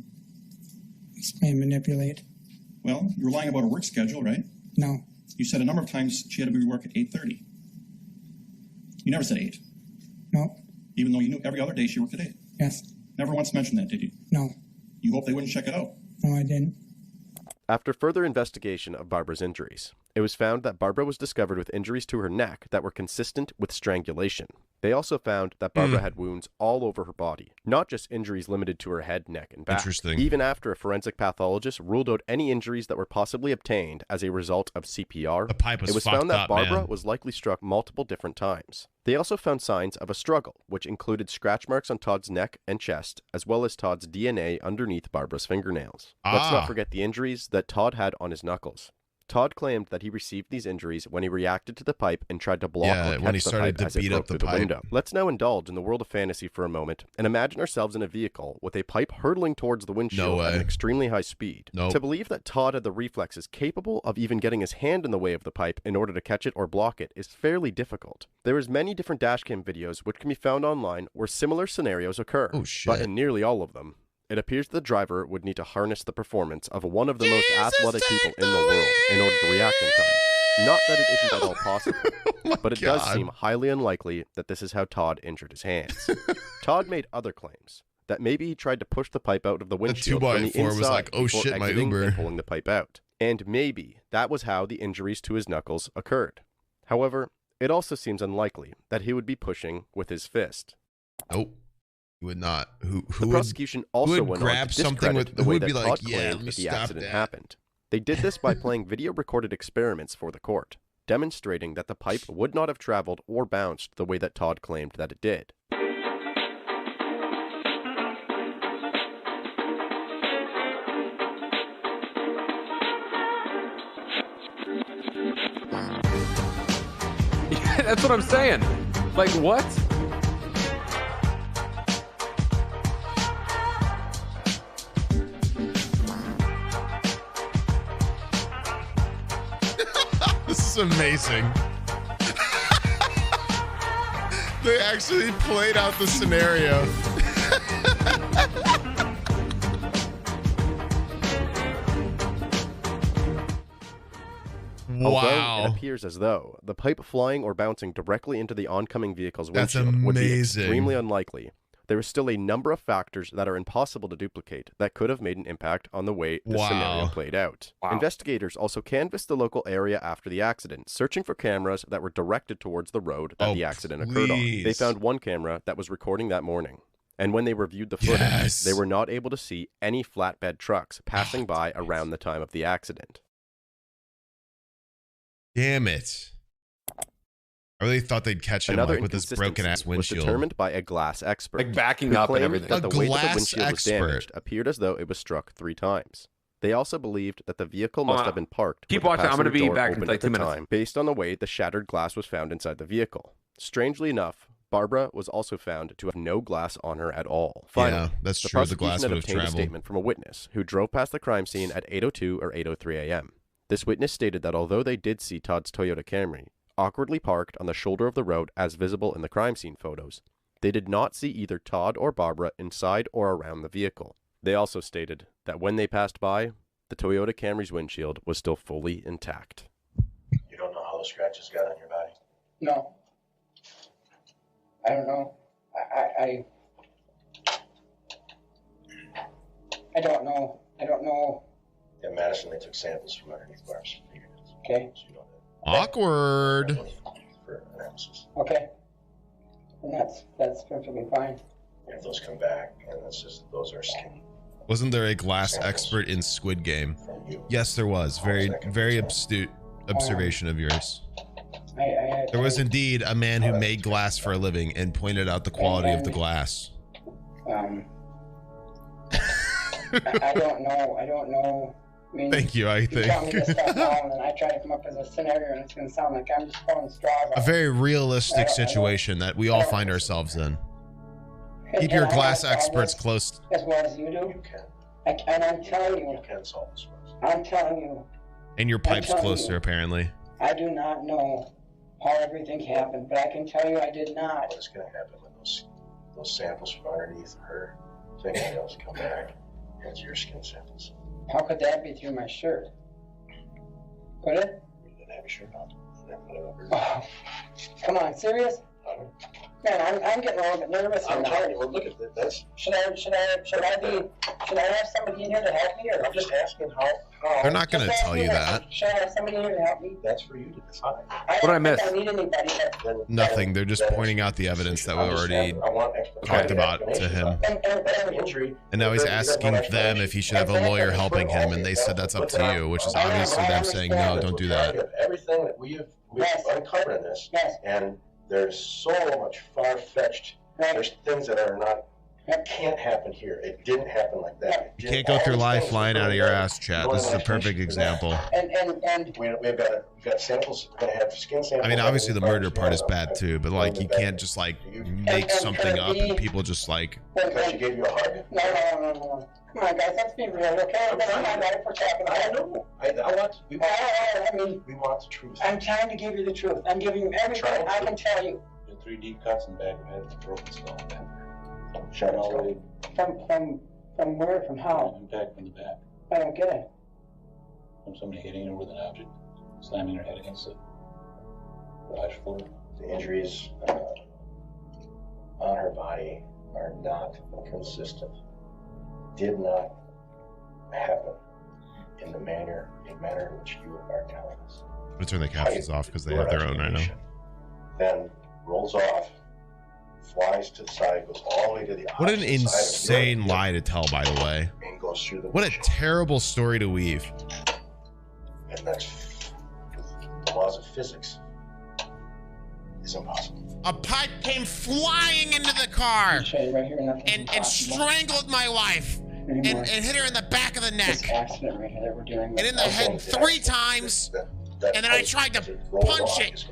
Explain manipulate. Well, you were lying about her work schedule, right? No. You said a number of times she had to be at work at 8:30. You never said 8. No. Even though you knew every other day she worked at 8. Yes. Never once mentioned that, did you? No. You hoped they wouldn't check it out. No, I didn't. After further investigation of Barbara's injuries, it was found that Barbara was discovered with injuries to her neck that were consistent with strangulation. They also found that Barbara had wounds all over her body, not just injuries limited to her head, neck, and back. Interesting. Even after a forensic pathologist ruled out any injuries that were possibly obtained as a result of CPR, The pipe was it was fucked found that up, Barbara man. was likely struck multiple different times. They also found signs of a struggle, which included scratch marks on Todd's neck and chest, as well as Todd's DNA underneath Barbara's fingernails. Let's not forget the injuries that Todd had on his knuckles. Todd claimed that he received these injuries when he reacted to the pipe and tried to block or when he catch the started pipe to as it beat up broke the through the pipe. window. Let's now indulge in the world of fantasy for a moment and imagine ourselves in a vehicle with a pipe hurtling towards the windshield at an extremely high speed. Nope. To believe that Todd had the reflexes capable of even getting his hand in the way of the pipe in order to catch it or block it is fairly difficult. There is many different dashcam videos which can be found online where similar scenarios occur, but in nearly all of them, it appears the driver would need to harness the performance of one of the most athletic people in the world in order to react in time. Not that it isn't at all possible, but it does seem highly unlikely that this is how Todd injured his hands. Todd made other claims, that maybe he tried to push the pipe out of the windshield from the 2x4 inside was like, oh before shit, my exiting Uber. and pulling the pipe out. And maybe that was how the injuries to his knuckles occurred. However, it also seems unlikely that he would be pushing with his fist. Nope. He would not. Who The would, prosecution who also would went on grab to something discredit with the who way would that be Todd like, yeah, claimed let me that the stop accident that. happened. They did this by playing video-recorded experiments for the court, demonstrating that the pipe would not have traveled or bounced the way that Todd claimed that it did. That's what I'm saying. Like, what? This is amazing. They actually played out the scenario. Although it appears as though the pipe flying or bouncing directly into the oncoming vehicle's windshield would be extremely unlikely, there is still a number of factors that are impossible to duplicate that could have made an impact on the way the scenario played out. Investigators also canvassed the local area after the accident, searching for cameras that were directed towards the road that the accident occurred on. They found one camera that was recording that morning. And when they reviewed the footage, they were not able to see any flatbed trucks passing by around the time of the accident. Damn it. I really thought they'd catch him Another like, with this broken ass was windshield. determined by a glass expert, Like backing who up and claimed everything. that the A way that the glass windshield was expert. damaged appeared as though it was struck 3 times. They also believed that the vehicle must have been parked. Keep with the watching. I'm going to passenger be door back in open like at 2 the minutes. time, based on the way the shattered glass was found inside the vehicle. Strangely enough, Barbara was also found to have no glass on her at all. Finally, yeah, that's true. The glass would have obtained a traveled. statement from a witness who drove past the crime scene at 8:02 or 8:03 a.m. This witness stated that although they did see Todd's Toyota Camry awkwardly parked on the shoulder of the road as visible in the crime scene photos, they did not see either Todd or Barbara inside or around the vehicle. They also stated that when they passed by, the Toyota Camry's windshield was still fully intact. You don't know how those scratches got on your body? No. I don't know. I don't know. I don't know. In Madison, they took samples from underneath Barb's fingernails. Okay. So you know Awkward. for analysis. Okay. And that's perfectly fine. And if those come back, and those are skin. Wasn't there a glass expert in Squid Game? Yes, there was. Very astute observation of yours. There was indeed a man who made glass for a living and pointed out the quality of the glass. I don't know. I mean, Thank you, I think. tell me this stuff down, and I try to come up with a scenario, and it's going to sound like I'm just pulling straws A out. very realistic situation that we all find ourselves in. Keep your glass experts close. As well as you do. You can. And I'm telling you. You can solve this. I'm telling you. And your pipes closer, apparently. I do not know how everything happened, but I can tell you I did not. What's going to happen when those samples from underneath her fingernails come back? It's your skin samples. How could that be through my shirt? Could it? You didn't have your shirt on. Oh, come on, serious? Man, I'm getting a little bit nervous. I'm telling you, well, look at this. Should I have somebody in here to help me, or I'm just asking how They're not going to tell you that. Should I have somebody in here to help me? That's for you to decide. What did I miss? I don't think I need anybody. Nothing. They're just pointing out the evidence that we already talked about to him. And now he's asking them if he should have a lawyer helping him, and they said that's up to you, which is obviously them saying, no, don't do that. Everything that we've uncovered in this, and there's so much far-fetched. There's things that are not, can't happen here. It didn't happen like that. You can't go through life flying out of your ass, chat. This is a perfect example. And we've got samples. We're gonna have skin samples. I mean, obviously the murder part is bad too, but like you can't just like make something up and people just like. Because she gave you a hug. No. Come on, guys, let's be real, okay? I'm not for talking. I know. We want the truth. I'm trying to give you the truth. I'm giving you everything I can tell you. You had 3 deep cuts in the back of the head and a broken skull. Shut up. From where? From how? Impact from the back. I don't get it. From somebody hitting her with an object, slamming her head against the garage floor. The injuries on her body are not consistent. Did not happen in the manner in which you are telling us. I'm gonna turn the captions off because they have their own right now. Then rolls off, flies to the side, goes all the way to the What an opposite side insane lie to tell, by the way. and goes through the What a terrible story to weave. and that's the laws of physics. It's impossible. A pipe came flying into the car and strangled my wife and hit her in the back of the neck and in the head 3 times, and then I tried to punch it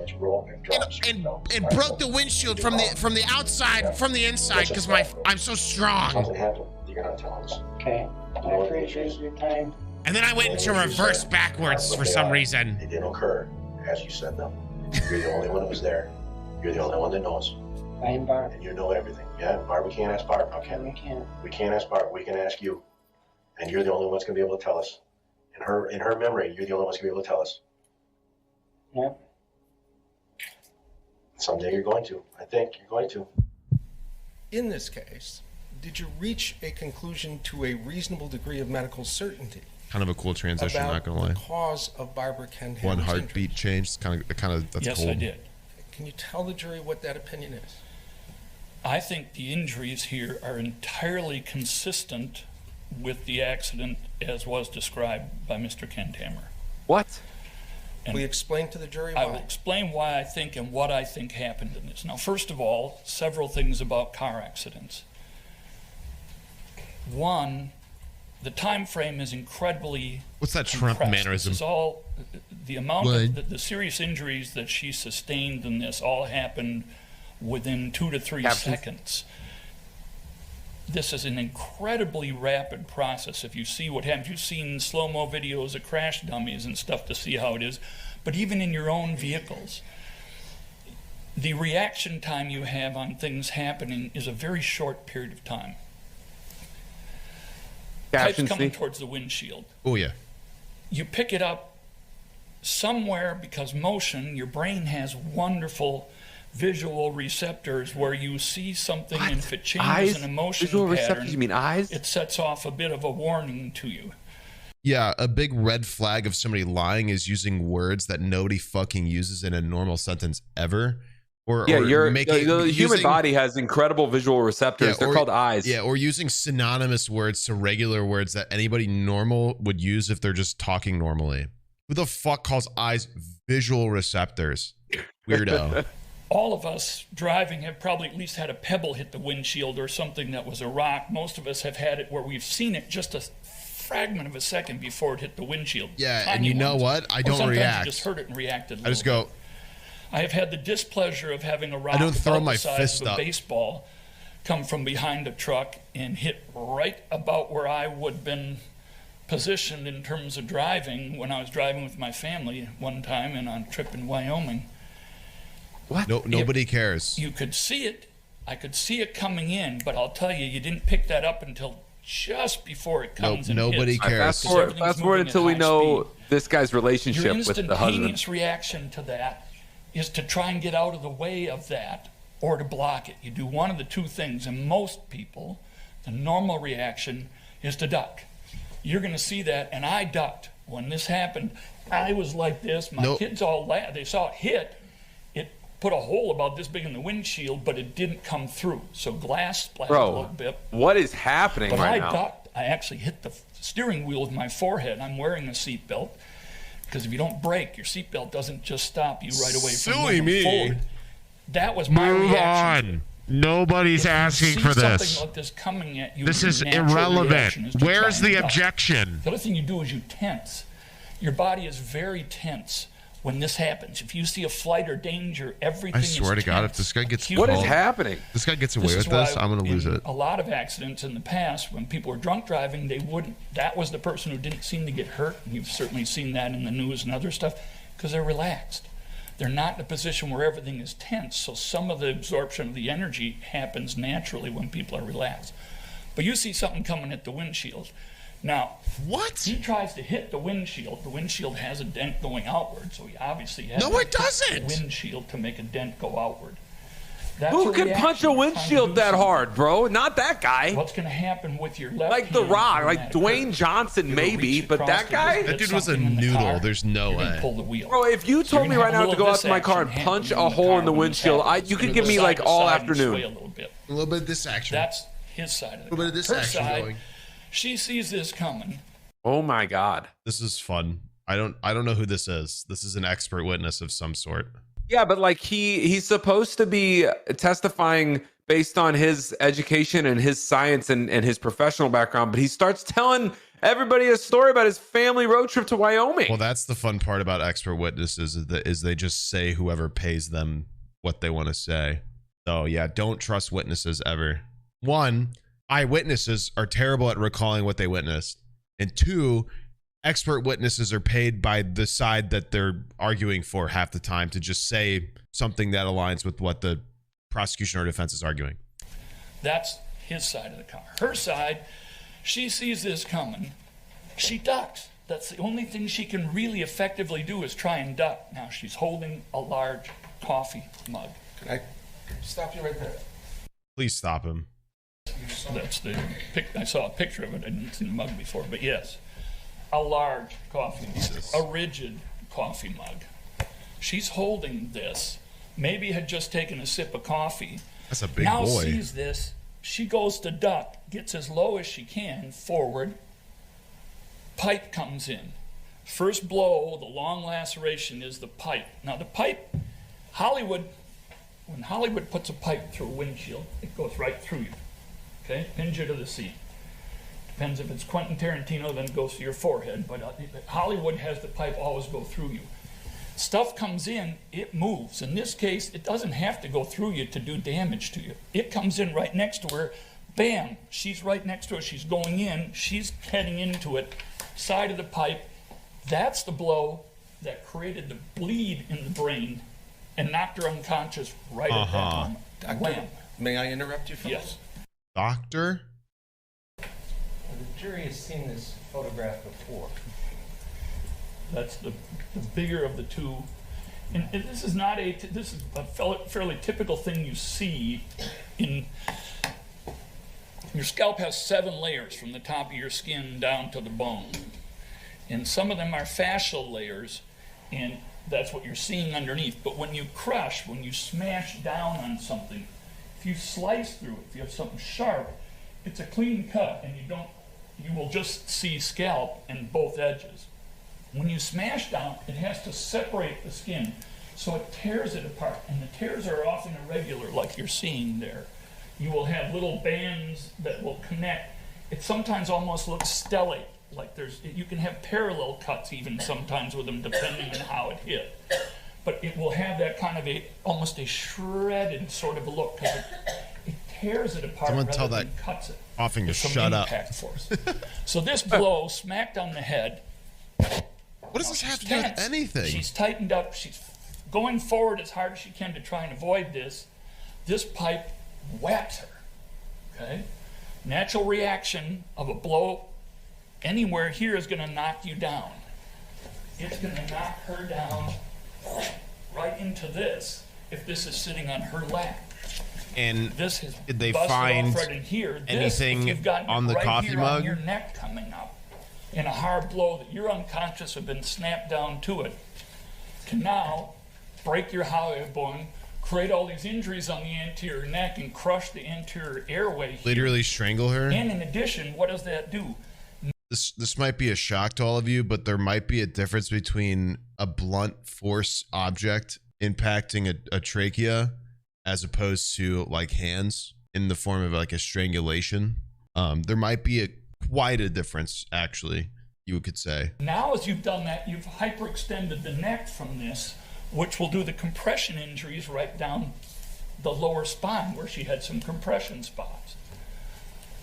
and broke the windshield from the outside, from the inside, because I'm so strong. Something happened. You're not telling us. Okay, I appreciate your time. And then I went into reverse backwards for some reason. It didn't occur as you said them. You're the only one who was there. You're the only one that knows. I am Barb. And you know everything. Yeah, Barb, we can't ask Barb. How can we? We can't ask Barb. We can ask you. And you're the only one that's going to be able to tell us. In her memory, you're the only one that's going to be able to tell us. Yep. Someday you're going to. I think you're going to. In this case, did you reach a conclusion to a reasonable degree of medical certainty? Kind of a cool transition, about not gonna lie. The cause of Barbara Kenhammer's One heartbeat change. It's kind of that's yes, cool. I did. Can you tell the jury what that opinion is? I think the injuries here are entirely consistent with the accident as was described by Mr. Kenthammer. What? And will you explain to the jury I why? will explain why I think and what I think happened in this. Now, first of all, several things about car accidents. One, the time frame is incredibly What's that Trump compressed. mannerism? This is all the amount Would. of the serious injuries that she sustained in this all happened within 2 to 3 seconds. This is an incredibly rapid process. If you see what happens, you've seen slow-mo videos of crash dummies and stuff to see how it is, but even in your own vehicles, the reaction time you have on things happening is a very short period of time. Pipe's coming towards the windshield. Oh, yeah. You pick it up somewhere because motion, your brain has wonderful visual receptors where you see something and if it changes an emotion pattern, receptors? You mean eyes? It sets off a bit of a warning to you. Yeah, a big red flag of somebody lying is using words that nobody fucking uses in a normal sentence ever. Or the human body has incredible visual receptors. They're called eyes. Yeah, or using synonymous words to regular words that anybody normal would use if they're just talking normally. Who the fuck calls eyes visual receptors? Weirdo. All of us driving have probably at least had a pebble hit the windshield or something that was a rock. Most of us have had it where we've seen it just a fragment of a second before it hit the windshield. Yeah, and you know what? I don't react. You just heard it and reacted. I just go. I have had the displeasure of having a rock I don't throw about my the size fist of a up. baseball come from behind a truck and hit right about where I would have been positioned in terms of driving when I was driving with my family one time and on a trip in Wyoming. What? No, nobody cares. You could see it. I could see it coming in, but I'll tell you, you didn't pick that up until just before it comes in. Nobody cares. Fast forward until we know this guy's relationship with the husband. Your instantaneous reaction to that is to try and get out of the way of that or to block it. You do one of the two things, and most people, the normal reaction is to duck. You're going to see that, and I ducked. When this happened, I was like this. My kids all laughed. They saw it hit. It put a hole about this big in the windshield, but it didn't come through. So glass splashed a little bit. What is happening right now? But I ducked. I actually hit the steering wheel with my forehead. I'm wearing a seatbelt. Because if you don't brake, your seatbelt doesn't just stop you right away from moving forward. That was my reaction. Nobody's asking for this. Something like this coming at you. This is irrelevant. Where's the objection? The other thing you do is you tense. Your body is very tense when this happens. If you see a flight or danger, everything is I swear to God, tense. if this guy gets what is happening? This guy gets away with this, I'm going to lose it. A lot of accidents in the past, when people were drunk driving, they wouldn't. That was the person who didn't seem to get hurt. And you've certainly seen that in the news and other stuff because they're relaxed. They're not in a position where everything is tense. So some of the absorption of the energy happens naturally when people are relaxed. But you see something coming at the windshield. Now, he tries to hit the windshield. The windshield has a dent going outward, so he obviously has No, it doesn't. The windshield to make a dent go outward. That's Who can punch a windshield that hard, bro? Not that guy. What's going to happen with your left Like The Rock, like Dwayne Johnson maybe, but that guy? That dude was a noodle. There's no way. Pull the wheel. Bro, if you told me right now to go out to my car and punch a hole in the windshield, you could give me like all afternoon. A little bit. A little bit of this action. That's his side of the A little bit of this action going. She sees this coming. Oh my God. This is fun. I don't know who this is. This is an expert witness of some sort. Yeah, but like he's supposed to be testifying based on his education and his science and his professional background, but he starts telling everybody a story about his family road trip to Wyoming. Well, that's the fun part about expert witnesses is they just say whoever pays them what they want to say. So yeah, don't trust witnesses ever. One, eyewitnesses are terrible at recalling what they witnessed. And two, expert witnesses are paid by the side that they're arguing for half the time to just say something that aligns with what the prosecution or defense is arguing. That's his side of the car. Her side, she sees this coming. She ducks. That's the only thing she can really effectively do is try and duck. Now she's holding a large coffee mug. Can I stop you right there? Please stop him. That's the I saw a picture of it. I didn't see the mug before, but yes. A large coffee mug, a rigid coffee mug. She's holding this. Maybe had just taken a sip of coffee. That's a big now boy. Now sees this. She goes to duck, gets as low as she can, forward. Pipe comes in. First blow, the long laceration is the pipe. Now the pipe, when Hollywood puts a pipe through a windshield, it goes right through you. Okay, pins you to the seat. Depends if it's Quentin Tarantino, then it goes to your forehead. But Hollywood has the pipe always go through you. stuff comes in, it moves. In this case, it doesn't have to go through you to do damage to you. It comes in right next to her. Bam, she's right next to her. She's going in. She's heading into it. Side of the pipe. That's the blow that created the bleed in the brain and knocked her unconscious right at that moment. Doctor, may I interrupt you? Yes. Doctor? The jury has seen this photograph before. That's the bigger of the two. And this is not this is a fairly typical thing you see in. Your scalp has 7 layers from the top of your skin down to the bone. And some of them are fascial layers, and that's what you're seeing underneath. But when you crush, when you smash down on something, if you slice through it, if you have something sharp, it's a clean cut, and you will just see scalp and both edges. When you smash down, it has to separate the skin, so it tears it apart, and the tears are often irregular, like you're seeing there. You will have little bands that will connect. It sometimes almost looks stellate, like you can have parallel cuts even sometimes with them, depending on how it hit. But it will have that kind of almost a shredded sort of look, because it tears it apart. Someone tell that cuts it. Coughing to shut up. Force. So this blow smacked on the head. What does this have to do with anything? She's tightened up. She's going forward as hard as she can to try and avoid this. This pipe whacks her. Okay? Natural reaction of a blow anywhere here is going to knock you down. It's going to knock her down right into this if this is sitting on her lap. And this has did they busted find off right in here. anything you've got on the right coffee here mug? On your neck coming up in a hard blow that you're unconscious have been snapped down to it, can now break your hyoid bone, create all these injuries on the anterior neck, and crush the anterior airway here. Literally strangle her? And in addition, what does that do? This might be a shock to all of you, but there might be a difference between a blunt force object impacting a trachea as opposed to like hands in the form of like a strangulation. There might be quite a difference, actually, you could say. Now, as you've done that, you've hyperextended the neck from this, which will do the compression injuries right down the lower spine where she had some compression spots.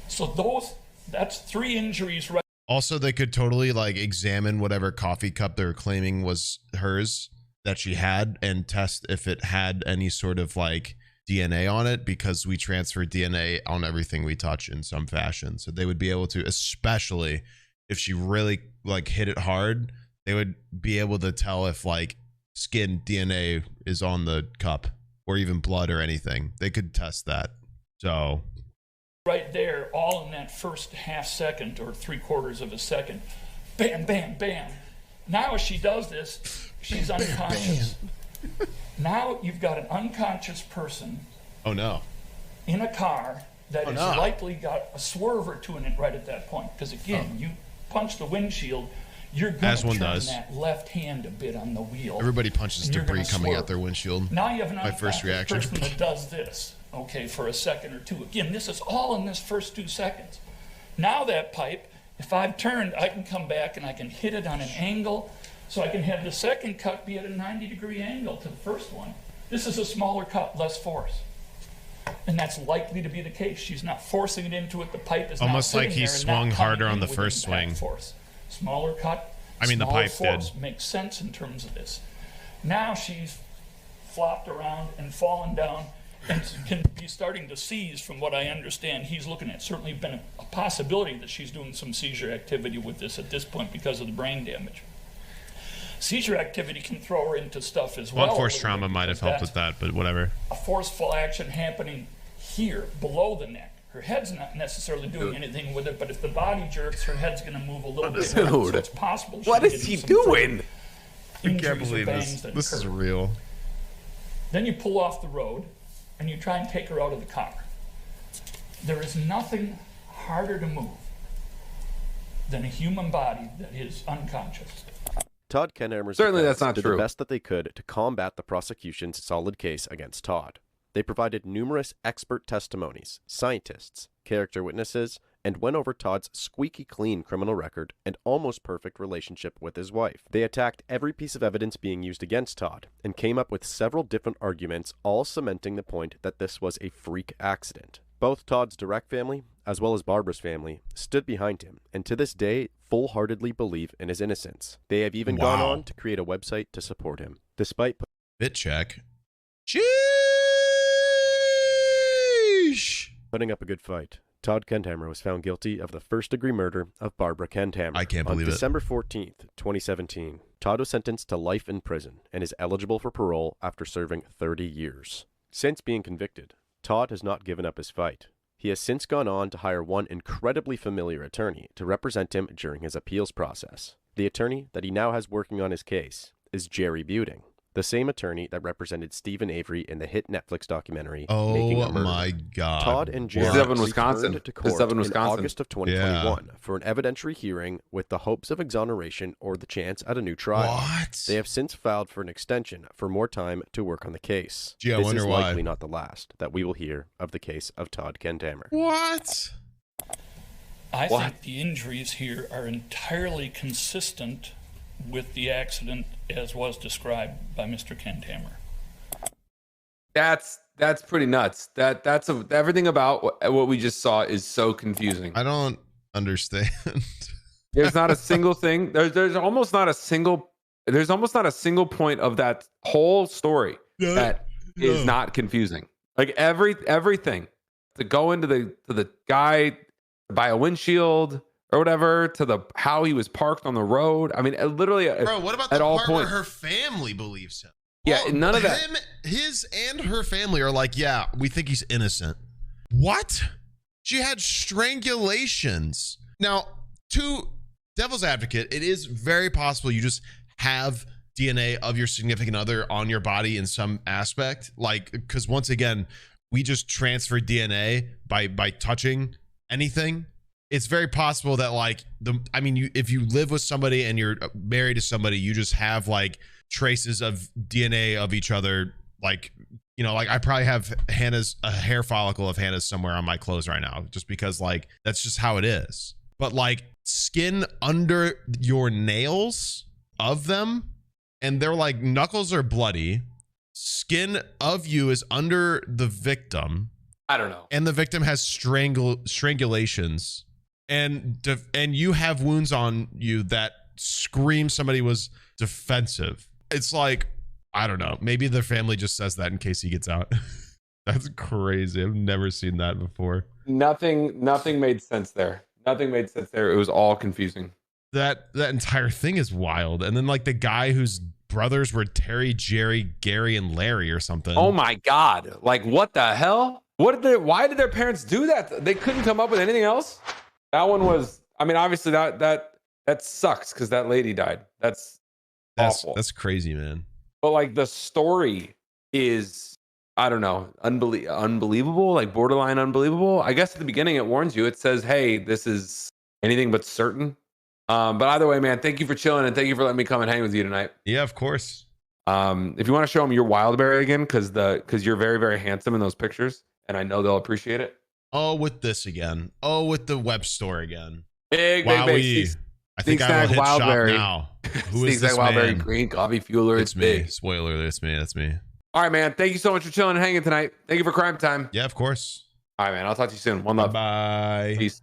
So that's 3 injuries right. Also, they could totally like examine whatever coffee cup they're claiming was hers that she had and test if it had any sort of like DNA on it, because we transfer DNA on everything we touch in some fashion. So they would be able to, especially if she really like hit it hard, they would be able to tell if like skin DNA is on the cup or even blood or anything. They could test that. So right there, all in that first half second or 3/4 of a second. Bam, bam, bam. Now as she does this, she's unconscious. Now you've got an unconscious person. Oh no. In a car that has likely got a swerve or two in it right at that point. Because again, you punch the windshield, you're going to turn that left hand a bit on the wheel. Everybody punches debris coming out their windshield. Now you have an My first reaction. person that does this, okay, for a second or two. Again, this is all in this first 2 seconds. Now that pipe, if I've turned, I can come back and I can hit it on an angle, so I can have the second cut be at a 90-degree angle to the first one. This is a smaller cut, less force. And that's likely to be the case. She's not forcing it into it. The pipe is almost not like he swung harder on the first swing. Force. Smaller cut. I mean, the pipe force did. Makes sense in terms of this. Now she's flopped around and fallen down and can be starting to seize, from what I understand he's looking at. Certainly been a possibility that she's doing some seizure activity with this at this point because of the brain damage. Seizure activity can throw her into stuff as well. Blunt force trauma might have helped with that, but whatever. A forceful action happening here, below the neck. Her head's not necessarily doing anything with it, but if the body jerks, her head's going to move a little bit. So it's possible. What is he doing? I can't believe this. This is real. Then you pull off the road, and you try and take her out of the car. There is nothing harder to move than a human body that is unconscious. Todd Kenhammer's Certainly that's not did true. the best that they could to combat the prosecution's solid case against Todd. They provided numerous expert testimonies, scientists, character witnesses, and went over Todd's squeaky clean criminal record and almost perfect relationship with his wife. They attacked every piece of evidence being used against Todd and came up with several different arguments, all cementing the point that this was a freak accident. Both Todd's direct family, as well as Barbara's family, stood behind him, and to this day, full-heartedly believe in his innocence. They have even gone on to create a website to support him, despite BitCheck. putting up a good fight. Todd Kenthammer was found guilty of the first-degree murder of Barbara Kenthammer. I can't believe it. On December 14th, 2017, Todd was sentenced to life in prison and is eligible for parole after serving 30 years. Since being convicted, Todd has not given up his fight. He has since gone on to hire one incredibly familiar attorney to represent him during his appeals process. The attorney that he now has working on his case is Jerry Buting, the same attorney that represented Stephen Avery in the hit Netflix documentary Making a Murderer. My God. Todd and Jerry This is up in Wisconsin. returned to court in August of 2021 for an evidentiary hearing with the hopes of exoneration or the chance at a new trial. What? They have since filed for an extension for more time to work on the case. Gee, I this wonder is why. likely not the last that we will hear of the case of Todd Kenthammer. What? I think the injuries here are entirely consistent with the accident as was described by Mr. Kenthammer. That's pretty nuts. Everything about what we just saw is so confusing. I don't understand. There's not a single thing. There's almost not a single point of that whole story that is not confusing. Like everything to go into the guy buy a windshield or whatever, to the how he was parked on the road. I mean, literally, bro, what about the part where her family believes him? Yeah, none of that. His and her family are like, yeah, we think he's innocent. What? She had strangulations. Now, to devil's advocate, it is very possible you just have DNA of your significant other on your body in some aspect. Like, because once again, we just transfer DNA by touching anything. It's very possible that if you live with somebody and you're married to somebody, you just have like traces of DNA of each other. Like I probably have a hair follicle of Hannah's somewhere on my clothes right now, just because like, that's just how it is. But like skin under your nails of them, and they're like knuckles are bloody. Skin of you is under the victim. I don't know. And the victim has strangulations. And you have wounds on you that scream somebody was defensive. It's like, I don't know. Maybe the family just says that in case he gets out. That's crazy. I've never seen that before. Nothing made sense there. Nothing made sense there. It was all confusing. That entire thing is wild. And then like the guy whose brothers were Terry, Jerry, Gary, and Larry or something. Oh my God. Like, what the hell? Why did their parents do that? They couldn't come up with anything else? That one was, I mean, obviously that sucks because that lady died. That's awful. That's crazy, man. But like the story is, I don't know, unbelievable, like borderline unbelievable. I guess at the beginning it warns you. It says, hey, this is anything but certain. But either way, man, thank you for chilling and thank you for letting me come and hang with you tonight. Yeah, of course. If you want to show them your Wildberry again, because you're very, very handsome in those pictures, and I know they'll appreciate it. Oh, with this again. Oh, with the web store again. Big. I think I will hit Wildberry. shop now. Who is this Wildberry man? Green Coffee Fueler. It's me. Big. Spoiler alert. That's me. All right, man. Thank you so much for chilling and hanging tonight. Thank you for crime time. Yeah, of course. All right, man. I'll talk to you soon. One love. Bye. Peace.